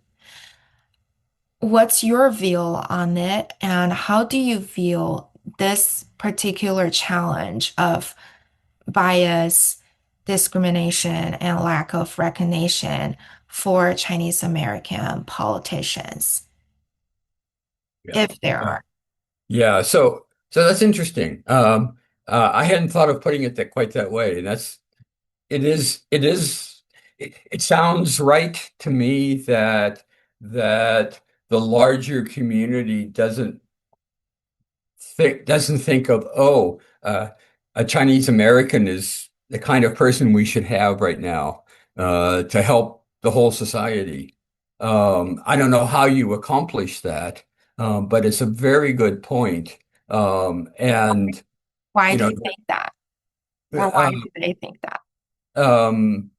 What's your view on it, and how do you view this particular challenge of bias, discrimination, and lack of recognition for Chinese American politicians, Yeah. if there are? Yeah, so that's interesting. I hadn't thought of putting it quite that way. And it sounds right to me that the larger community doesn't doesn't think of, a Chinese American is the kind of person we should have right now to help the whole society. I don't know how you accomplish that, but it's a very good point. And Why you do know, you think that? Or why uh, do they think that? um,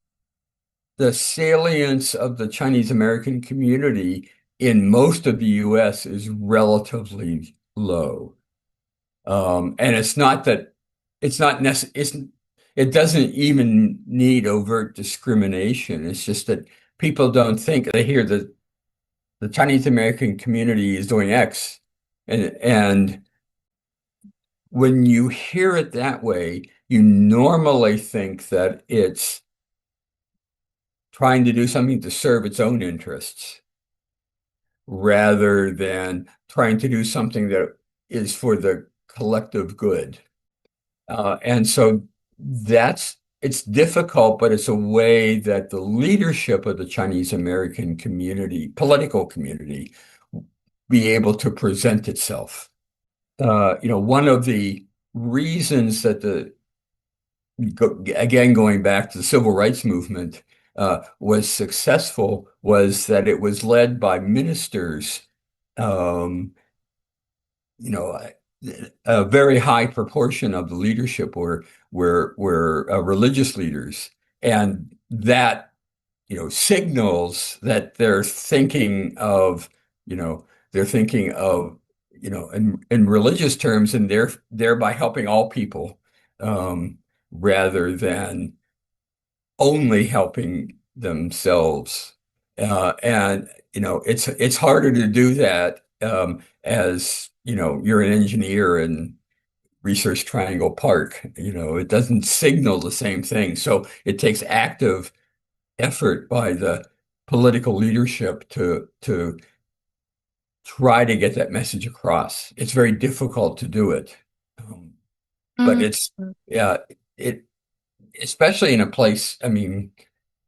the salience of the Chinese American community in most of the U.S. is relatively low. And it's not that it's not necessary. It doesn't even need overt discrimination. It's just that people don't think they hear that the Chinese American community is doing X, and when you hear it that way, you normally think that it's trying to do something to serve its own interests rather than trying to do something that is for the collective good. And so it's difficult, but it's a way that the leadership of the Chinese American community, political community, be able to present itself. One of the reasons that again, going back to the civil rights movement, was successful was that it was led by ministers, um, a very high proportion of the leadership were religious leaders, and that signals that they're thinking of in religious terms, and they're thereby helping all people, rather than only helping themselves. And it's harder to do that, as you're an engineer in Research Triangle Park. It doesn't signal the same thing. So it takes active effort by the political leadership to try to get that message across. It's very difficult to do it. But Mm. it especially in a place, I mean,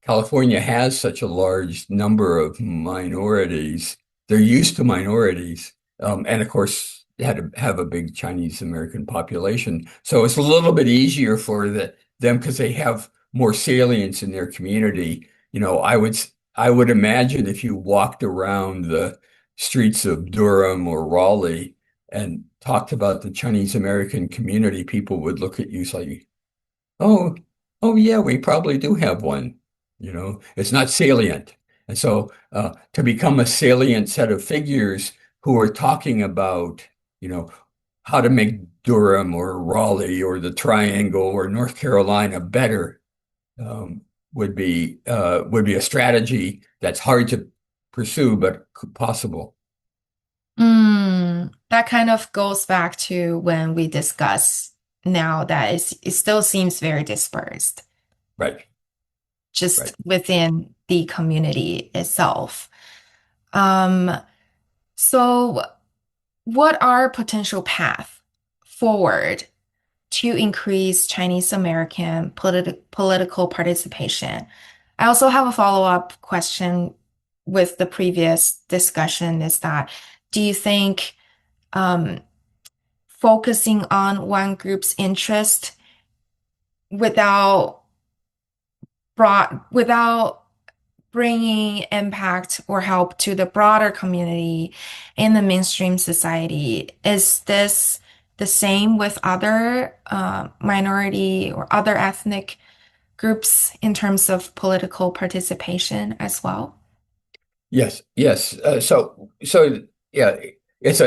California has such a large number of minorities. They're used to minorities. And of course, they had to have a big Chinese American population. So it's a little bit easier for them because they have more salience in their community. I would imagine if you walked around the streets of Durham or Raleigh and talked about the Chinese American community, people would look at you like, oh, oh yeah, we probably do have one. It's not salient. And so to become a salient set of figures who are talking about, how to make Durham or Raleigh or the Triangle or North Carolina better, would be a strategy that's hard to pursue, but possible. That kind of goes back to when we discuss now that it still seems very dispersed, Right. just Right. within the community itself. So what are potential paths forward to increase Chinese American political participation? I also have a follow-up question with the previous discussion is that do you think focusing on one group's interest without bringing impact or help to the broader community in the mainstream society, is this the same with other minority or other ethnic groups in terms of political participation as well? Yes. Yes. Yeah, it's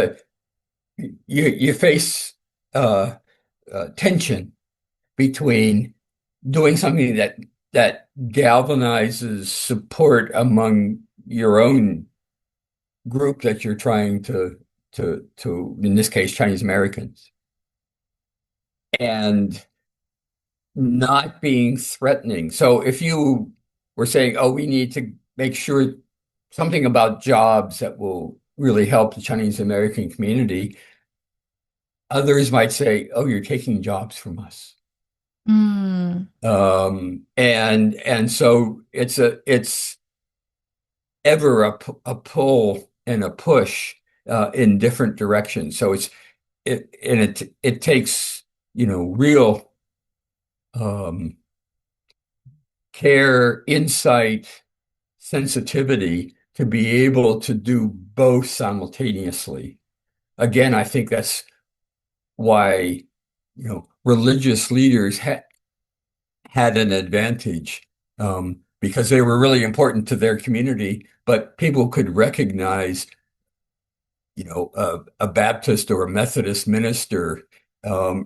you face tension between doing something that galvanizes support among your own group that you're trying to in this case Chinese Americans, and not being threatening. So if you were saying, oh, we need to make sure something about jobs that will really help the Chinese American community, others might say, oh, you're taking jobs from us. Mm. And so it's ever a pull and a push in different directions. So it takes, real um, care, insight, sensitivity to be able to do both simultaneously. Again, I think that's why, religious leaders had an advantage, because they were really important to their community, but people could recognize, a Baptist or a Methodist minister,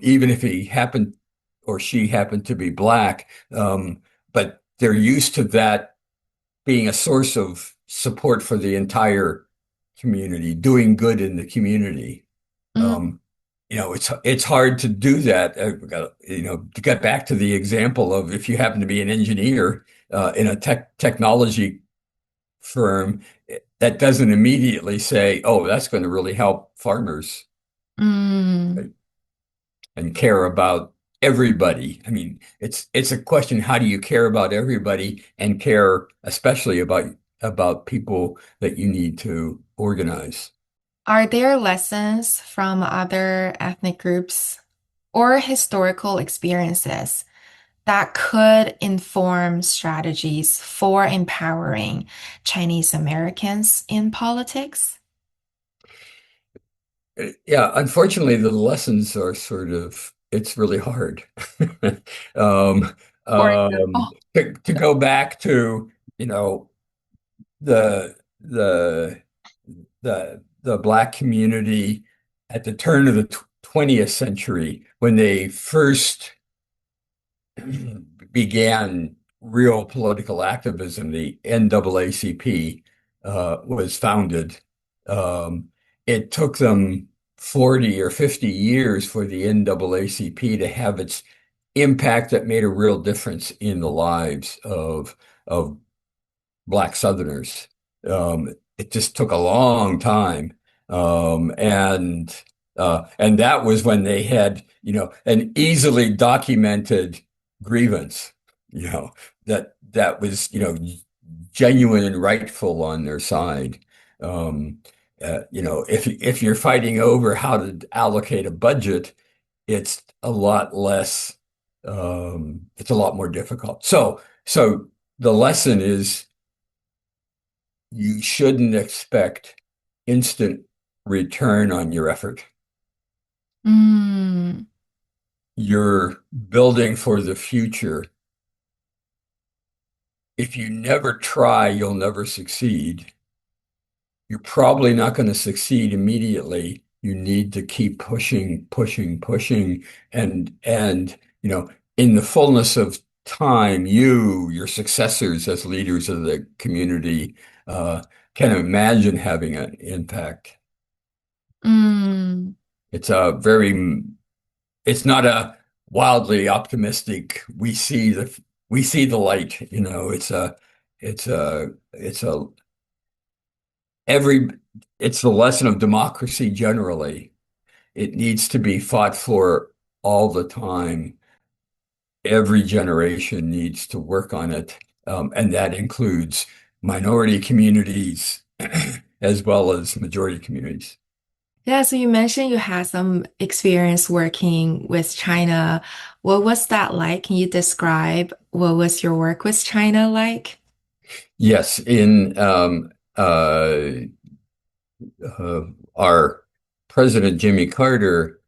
even if he happened or she happened to be Black, but they're used to that being a source of support for the entire community, doing good in the community. Mm, It's hard to do that. To get back to the example of if you happen to be an engineer in a technology firm, that doesn't immediately say, "Oh, that's going to really help farmers," mm. right? And care about everybody. I mean, it's a question, how do you care about everybody and care especially about people that you need to organize? Are there lessons from other ethnic groups or historical experiences that could inform strategies for empowering Chinese Americans in politics? Yeah, unfortunately, the lessons are it's really hard. Um, For um, example. to go back to, the the the Black community at the turn of the 20th century when they first began real political activism, the NAACP was founded. Um, it took them 40 or 50 years for the NAACP to have its impact that made a real difference in the lives of Black Southerners. It just took a long time. And that was when they had, an easily documented grievance, that was, genuine and rightful on their side. Um, if you're fighting over how to allocate a budget, it's a lot less, it's a lot more difficult. So the lesson is you shouldn't expect instant return on your effort. Mm, You're building for the future. If you never try, you'll never succeed. You're probably not going to succeed immediately. You need to keep pushing, pushing, pushing. And, in the fullness of time, your successors as leaders of the community, can imagine having an impact. mm. It's a very, it's not a wildly optimistic, we see the light, it's a every it's the lesson of democracy generally. It needs to be fought for all the time. Every generation needs to work on it, and that includes minority communities as well as majority communities. Yeah, so you mentioned you had some experience working with China. What was that like? Can you describe what was your work with China like? Yes, in uh, our President Jimmy Carter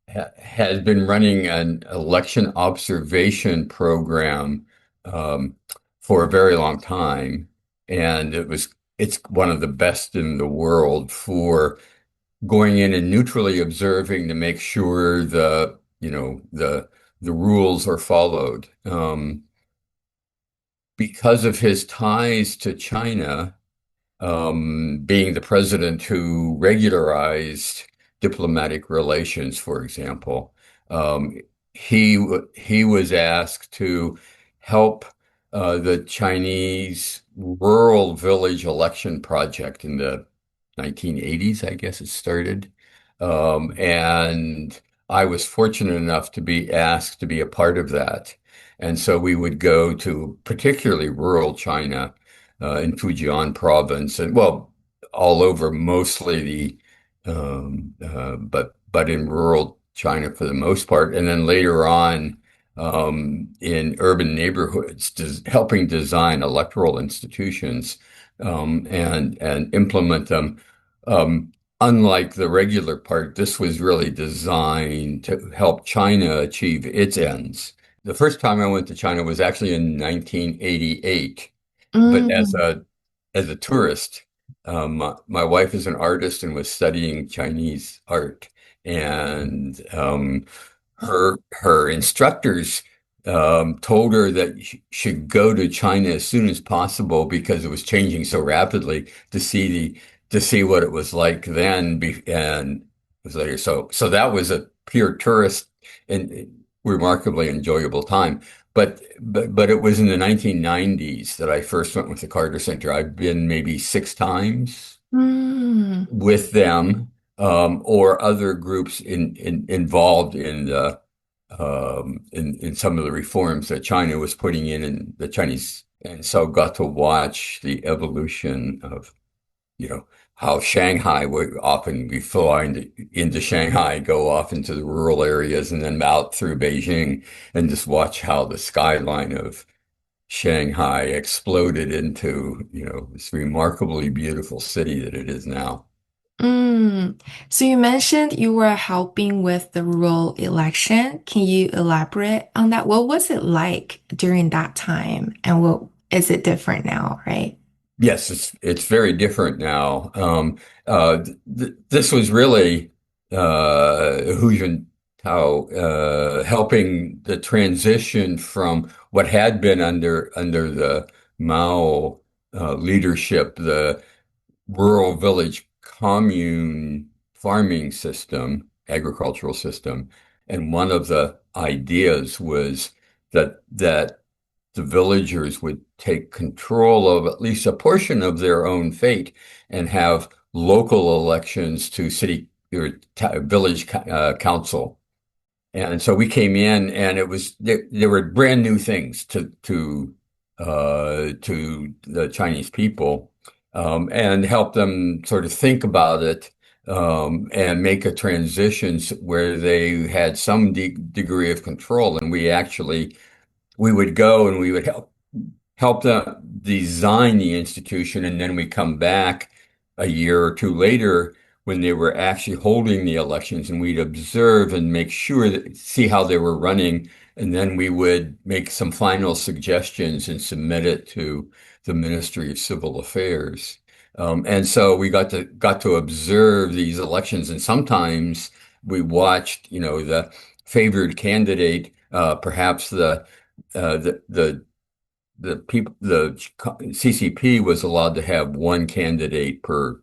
has been running an election observation program for a very long time, and it's one of the best in the world for going in and neutrally observing to make sure the rules are followed. Because of his ties to China, being the president who regularized diplomatic relations, for example. He was asked to help the Chinese rural village election project in the 1980s, I guess it started. And I was fortunate enough to be asked to be a part of that. And so we would go to particularly rural China in Fujian province, and well, all over mostly the but in rural China for the most part, and then later on in urban neighborhoods, helping design electoral institutions and implement them. Unlike the regular part, this was really designed to help China achieve its ends. The first time I went to China was actually in 1988, but Mm. as a tourist. My wife is an artist and was studying Chinese art, and her instructors told her that she should go to China as soon as possible because it was changing so rapidly to see what it was like then. And it was later. So that was a pure tourist and remarkably enjoyable time. But it was in the 1990s that I first went with the Carter Center. I've been maybe 6 times Mm. with them or other groups involved in some of the reforms that China was putting in the Chinese, and so got to watch the evolution of, how Shanghai would often be flying into Shanghai, go off into the rural areas, and then out through Beijing, and just watch how the skyline of Shanghai exploded into, this remarkably beautiful city that it is now. Mm. So you mentioned you were helping with the rural election. Can you elaborate on that? What was it like during that time, and what is it different now, right? Yes, it's very different now. This was really Hu Jintao helping the transition from what had been under the Mao leadership, the rural village commune farming system, agricultural system. And one of the ideas was that the villagers would take control of at least a portion of their own fate and have local elections to city or village council. And so we came in, and there were brand new things to the Chinese people, and help them sort of think about it, and make a transition where they had some degree of control. And we would go and we would help them design the institution, and then we come back a year or two later when they were actually holding the elections, and we'd observe and make sure see how they were running, and then we would make some final suggestions and submit it to the Ministry of Civil Affairs. And so we got to observe these elections, and sometimes we watched, the favored candidate, perhaps the people, the CCP was allowed to have one candidate per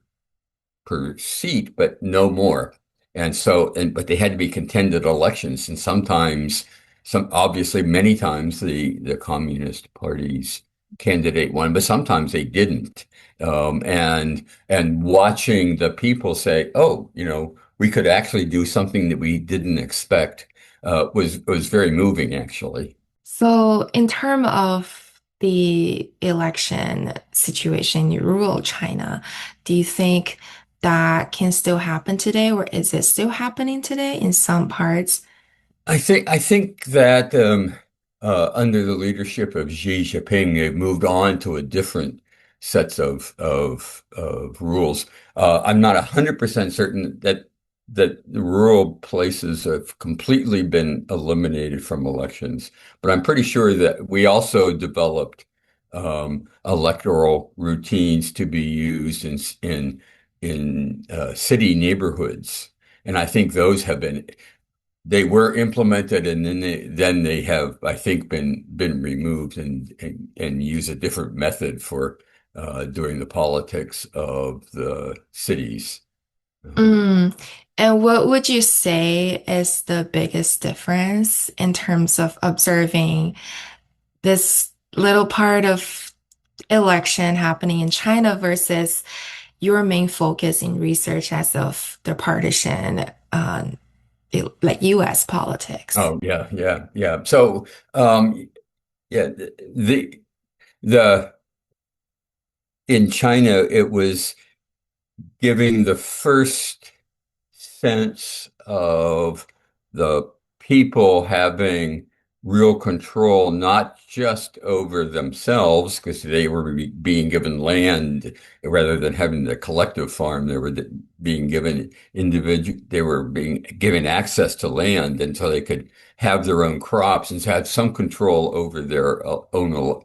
seat, but no more. But they had to be contended elections, and sometimes, obviously, many times the Communist Party's candidate won, but sometimes they didn't. And watching the people say, "Oh, we could actually do something that we didn't expect," was very moving, actually. So, in terms of the election situation in rural China, do you think that can still happen today, or is it still happening today in some parts? I think that under the leadership of Xi Jinping, they've moved on to a different sets of rules. I'm not 100% certain that the rural places have completely been eliminated from elections, but I'm pretty sure that we also developed electoral routines to be used in city neighborhoods, and I think those have been they were implemented, and then they have, I think, been removed and use a different method for doing the politics of the cities. Mm. And what would you say is the biggest difference in terms of observing this little part of election happening in China versus your main focus in research as of the partisan, like US politics? Oh yeah, yeah, yeah. So yeah, the in China it was giving the first sense of the people having real control, not just over themselves, because they were being given land rather than having the collective farm. They were being given they were being given access to land until they could have their own crops and have some control over their own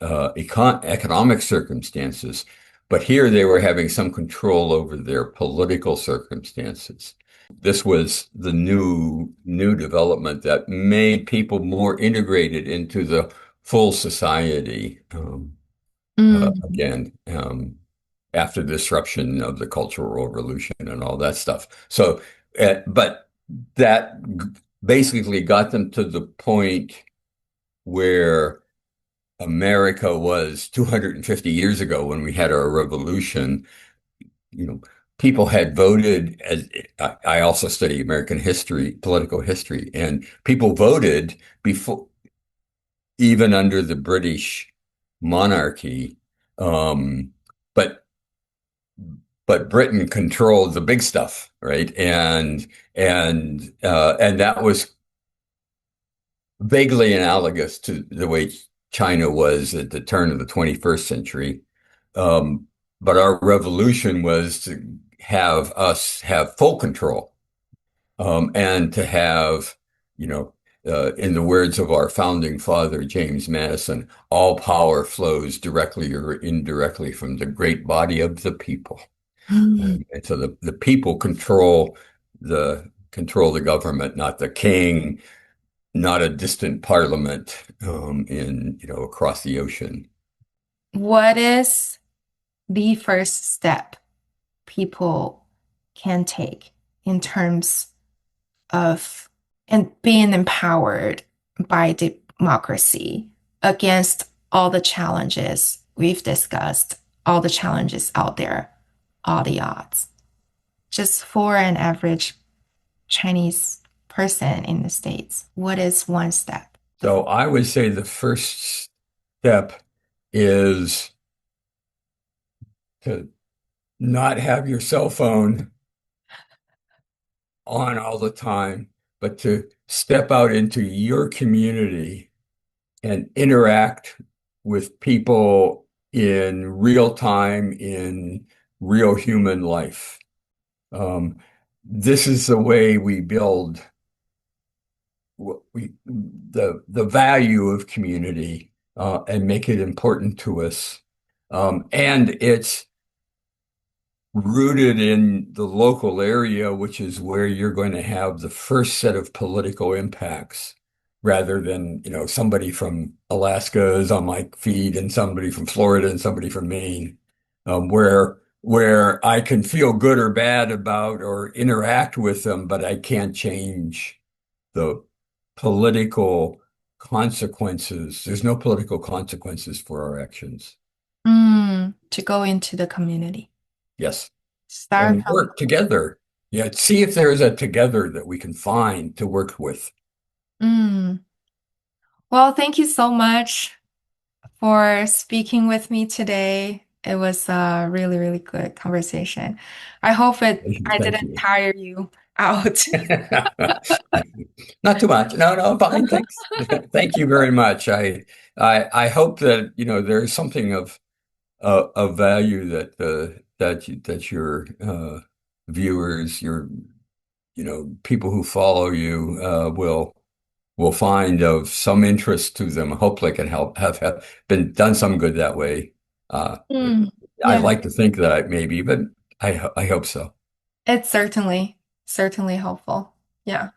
economic circumstances. But here they were having some control over their political circumstances. This was the new development that made people more integrated into the full society again after the disruption of the Cultural Revolution and all that stuff. So, but that basically got them to the point where America was 250 years ago when we had our revolution. People had voted, as I also study American history, political history, and people voted before, even under the British monarchy. But Britain controlled the big stuff, right? And that was vaguely analogous to the way China was at the turn of the 21st century. But our revolution was to have us have full control, and to have, in the words of our founding father, James Madison, all power flows directly or indirectly from the great body of the people. And so the people control the government, not the king, not a distant parliament across the ocean. What is the first step people can take in terms of being empowered by democracy against all the challenges we've discussed, all the challenges out there, all the odds? Just for an average Chinese person in the States, what is one step? So I would say the first step is to not have your cell phone on all the time, but to step out into your community and interact with people in real time, in real human life. This is the way we build the value of community and make it important to us. And it's rooted in the local area, which is where you're going to have the first set of political impacts, rather than, somebody from Alaska is on my feed and somebody from Florida and somebody from Maine, where I can feel good or bad about or interact with them, but I can't change the political consequences. There's no political consequences for our actions. To go into the community. Yes. Start And work together. Yeah, see if there is a together that we can find to work with. Well, thank you so much for speaking with me today. It was a really, really good conversation. I hope I didn't tire you out. Not too much. No, fine. Thanks. Thank you very much. I hope that there's something of value that your viewers, your people who follow you will find of some interest to them. Hopefully, can help have been done some good that way. Yeah. I like to think that maybe, but I hope so. It's certainly helpful. Yeah,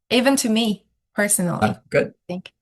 even to me personally. Good. I think.